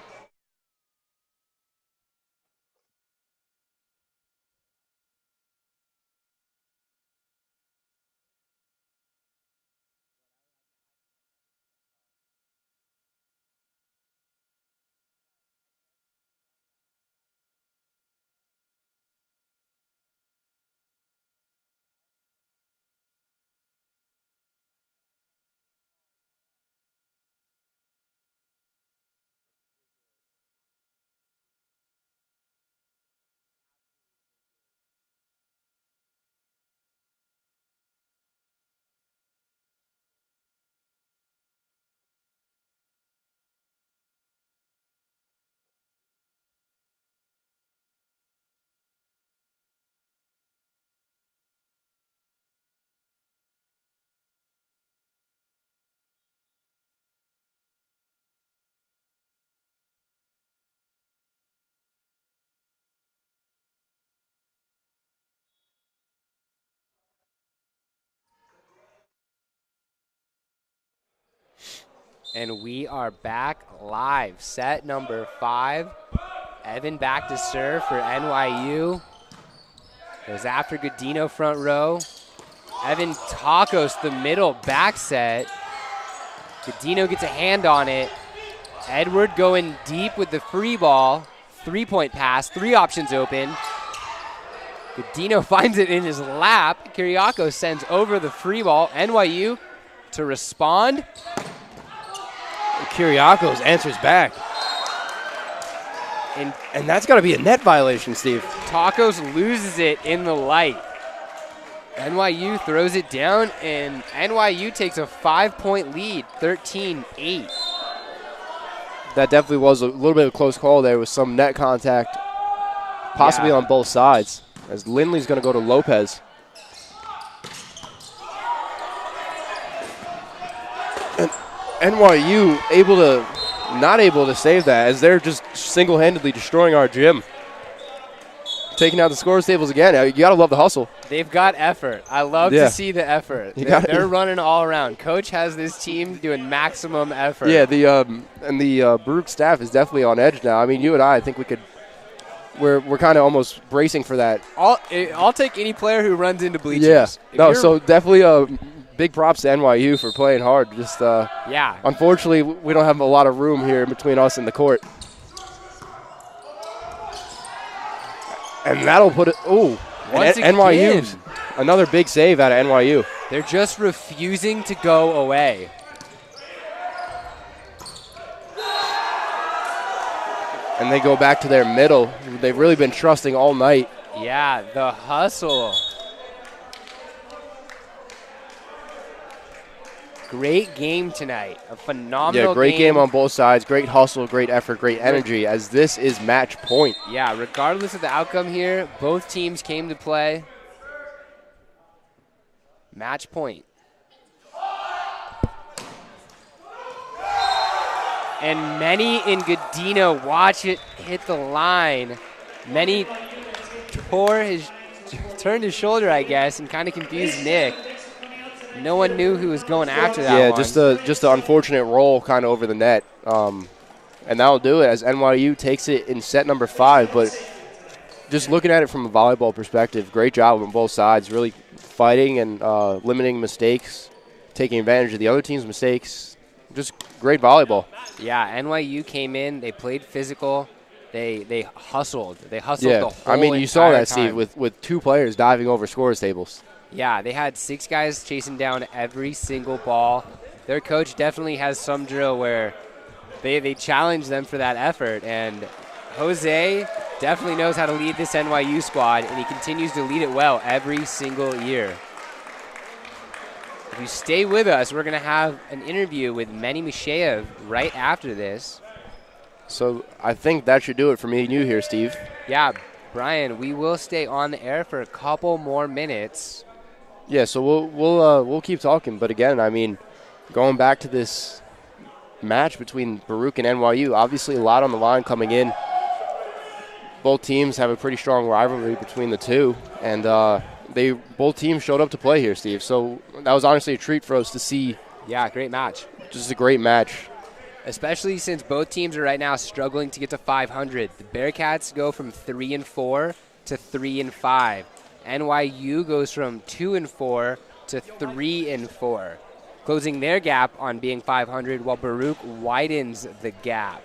And we are back live. Set number 5. Evan back to serve for NYU. Goes after Godino front row. Evan tacos the middle back set. Godino gets a hand on it. Edward going deep with the free ball. 3-point pass. 3 options open. Godino finds it in his lap. Kiriakos sends over the free ball. NYU to respond. Kiriakos answers back. And that's got to be a net violation, Steve. Tacos loses it in the light. NYU throws it down, and NYU takes a 5-point lead, 13-8. That definitely was a little bit of a close call there with some net contact, possibly on both sides, as Lindley's going to go to Lopez. And NYU not able to save that, as they're just single-handedly destroying our gym. Taking out the scores tables again. You got to love the hustle. They've got effort. I love to see the effort. They're running all around. Coach has this team doing maximum effort. Yeah, the Baruch staff is definitely on edge now. I mean, you and I think we're kind of almost bracing for that. I'll take any player who runs into bleachers. Yeah. No, so definitely big props to NYU for playing hard. Just unfortunately, we don't have a lot of room here between us and the court. And that'll put it. Oh, NYU, another big save out of NYU. They're just refusing to go away. And they go back to their middle. They've really been trusting all night. Yeah, the hustle. Great game tonight. A phenomenal great game on both sides. Great hustle, great effort, great energy, as this is match point. Yeah, regardless of the outcome here, both teams came to play. Match point. And Many in Godino watch it hit the line. Many turned his shoulder, I guess, and kind of confused Nick. No one knew who was going after that one. Yeah, just the unfortunate roll kind of over the net. And that'll do it as NYU takes it in set number 5. But just looking at it from a volleyball perspective, great job on both sides, really fighting and limiting mistakes, taking advantage of the other team's mistakes. Just great volleyball. Yeah, NYU came in, they played physical, they hustled. They hustled the whole I mean, you saw that, time. Steve, with 2 players diving over scores tables. Yeah, they had 6 guys chasing down every single ball. Their coach definitely has some drill where they challenge them for that effort. And Jose definitely knows how to lead this NYU squad, and he continues to lead it well every single year. If you stay with us, we're going to have an interview with Manny Misheyev right after this. So I think that should do it for me and you here, Steve. Yeah, Brian, we will stay on the air for a couple more minutes. Yeah, so we'll keep talking. But again, I mean, going back to this match between Baruch and NYU, obviously a lot on the line coming in. Both teams have a pretty strong rivalry between the two, and both teams showed up to play here, Steve. So that was honestly a treat for us to see. Yeah, great match. Just a great match. Especially since both teams are right now struggling to get to 500. The Bearcats go from 3-4 to 3-5. NYU goes from 2-4 to 3-4, closing their gap on being 500, while Baruch widens the gap.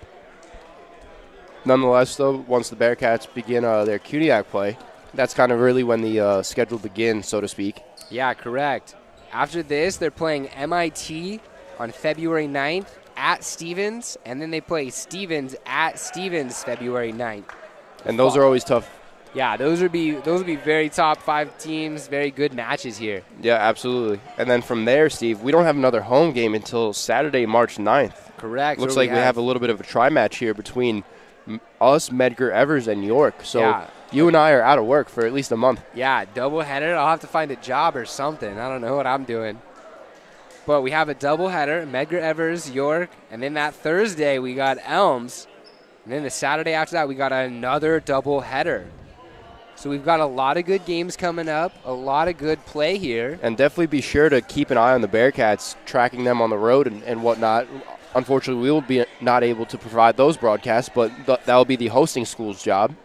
Nonetheless, though, once the Bearcats begin their CUNYAC play, that's kind of really when the schedule begins, so to speak. Yeah, correct. After this, they're playing MIT on February 9th at Stevens, and then they play Stevens at Stevens February 9th. And those are always tough. Yeah, those would be very top 5 teams, very good matches here. Yeah, absolutely. And then from there, Steve, we don't have another home game until Saturday, March 9th. Correct. Looks like we have a little bit of a tri-match here between us, Medgar Evers, and York. So you and I are out of work for at least a month. Yeah, doubleheader. I'll have to find a job or something. I don't know what I'm doing. But we have a doubleheader, Medgar Evers, York, and then that Thursday we got Elms. And then the Saturday after that we got another doubleheader. So we've got a lot of good games coming up, a lot of good play here. And definitely be sure to keep an eye on the Bearcats, tracking them on the road and whatnot. Unfortunately, we will be not able to provide those broadcasts, but that will be the hosting school's job.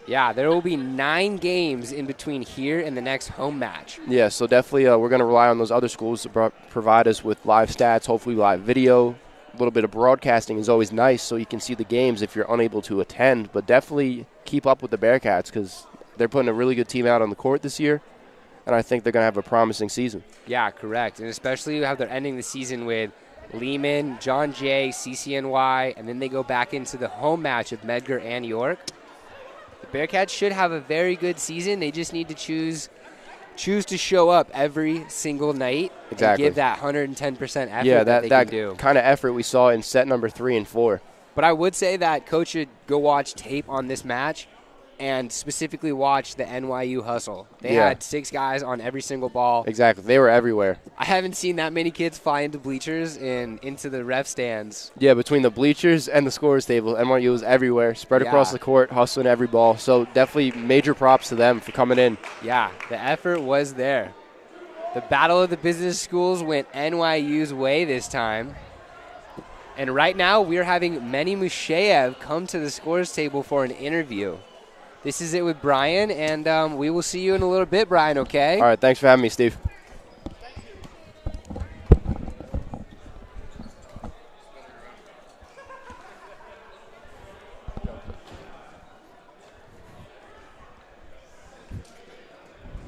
Yeah, there will be 9 games in between here and the next home match. Yeah, so definitely we're going to rely on those other schools to provide us with live stats, hopefully live video. A little bit of broadcasting is always nice so you can see the games if you're unable to attend, but definitely keep up with the Bearcats because they're putting a really good team out on the court this year, and I think they're going to have a promising season. Yeah, correct. And especially how they're ending the season with Lehman, John Jay, CCNY, and then they go back into the home match of Medgar and York. The Bearcats should have a very good season. They just need to choose to show up every single night and give that 110% effort that they can do. Kind of effort we saw in set number 3 and 4. But I would say that Coach should go watch tape on this match and specifically watch the NYU hustle. They had 6 guys on every single ball. Exactly. They were everywhere. I haven't seen that many kids fly into bleachers and into the ref stands. Yeah, between the bleachers and the scorers table, NYU was everywhere, spread across the court, hustling every ball. So definitely major props to them for coming in. Yeah, the effort was there. The battle of the business schools went NYU's way this time. And right now we're having Manny Musheyev come to the scorers table for an interview. This is it with Brian, and we will see you in a little bit, Brian, okay? All right, thanks for having me, Steve.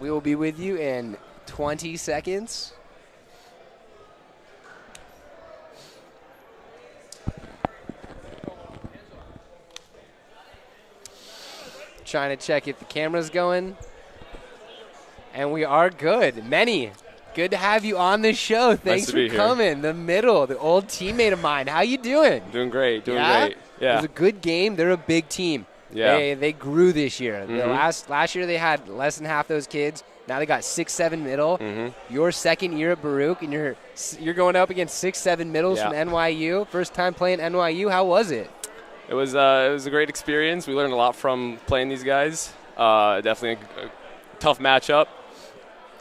We will be with you in 20 seconds. Trying to check if the camera's going. And we are good. Manny, good to have you on the show. Thanks for coming. The middle, the old teammate of mine. How you doing? Doing great, great. Yeah. It was a good game. They're a big team. Yeah. They grew this year. The last year they had less than half those kids. Now they got 6'7" middle. Your second year at Baruch, and you're going up against 6'7" middles from NYU. First time playing NYU. How was it? It was a great experience. We learned a lot from playing these guys. Definitely a tough matchup.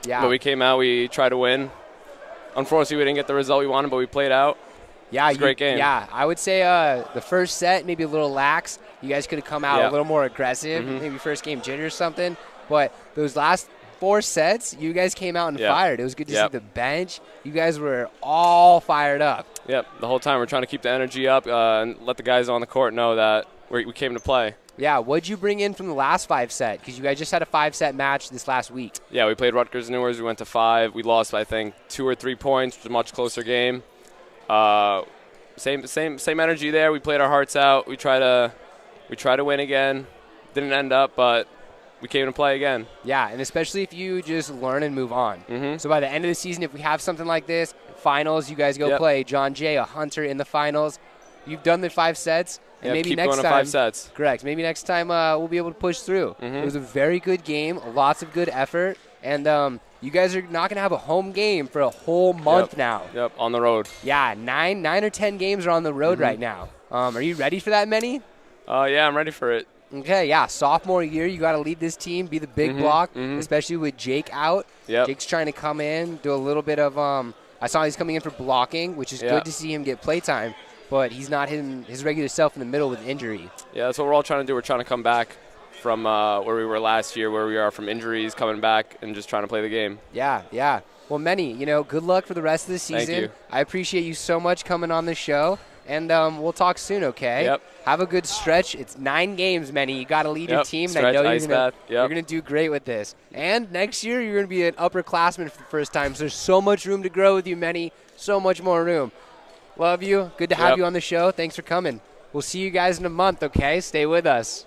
Yeah. But we came out, we tried to win. Unfortunately, we didn't get the result we wanted, but we played out. Yeah, it was a great game. Yeah, I would say the first set maybe a little lax. You guys could have come out a little more aggressive. Maybe first game jitter or something. But those last 4 sets, you guys came out and fired. It was good to see the bench. You guys were all fired up. Yep, the whole time we're trying to keep the energy up and let the guys on the court know that we came to play. Yeah, what'd you bring in from the last 5 set? Because you guys just had a 5-set match this last week. Yeah, we played Rutgers and Newers. We went to 5. We lost by, I think, 2 or 3 points. It was a much closer game. Same energy there. We played our hearts out. We try to win again. Didn't end up, but we came to play again. Yeah, and especially if you just learn and move on. So by the end of the season, if we have something like this, finals, you guys go play John Jay, a Hunter in the finals. You've done the 5 sets, and maybe keep next going time. 5 sets. Correct. Maybe next time we'll be able to push through. It was a very good game, lots of good effort, and you guys are not going to have a home game for a whole month now. Yep, on the road. Yeah, 9 or 10 games are on the road right now. Are you ready for that many? Yeah, I'm ready for it. Okay, yeah, sophomore year, you got to lead this team, be the big block, especially with Jake out. Jake's trying to come in, do a little bit of I saw he's coming in for blocking, which is good to see him get playtime, but he's not his regular self in the middle with injury. Yeah, that's what we're all trying to do. We're trying to come back from where we were last year, where we are from injuries, coming back and just trying to play the game. Yeah. Well, Manny, good luck for the rest of the season. Thank you. I appreciate you so much coming on the show. And we'll talk soon, okay? Yep. Have a good stretch. It's 9 games, Manny. You got to lead your team, and I know you're going to do great with this. And next year, you're going to be an upperclassman for the first time. So there's so much room to grow with you, Manny. So much more room. Love you. Good to have you on the show. Thanks for coming. We'll see you guys in a month, okay? Stay with us.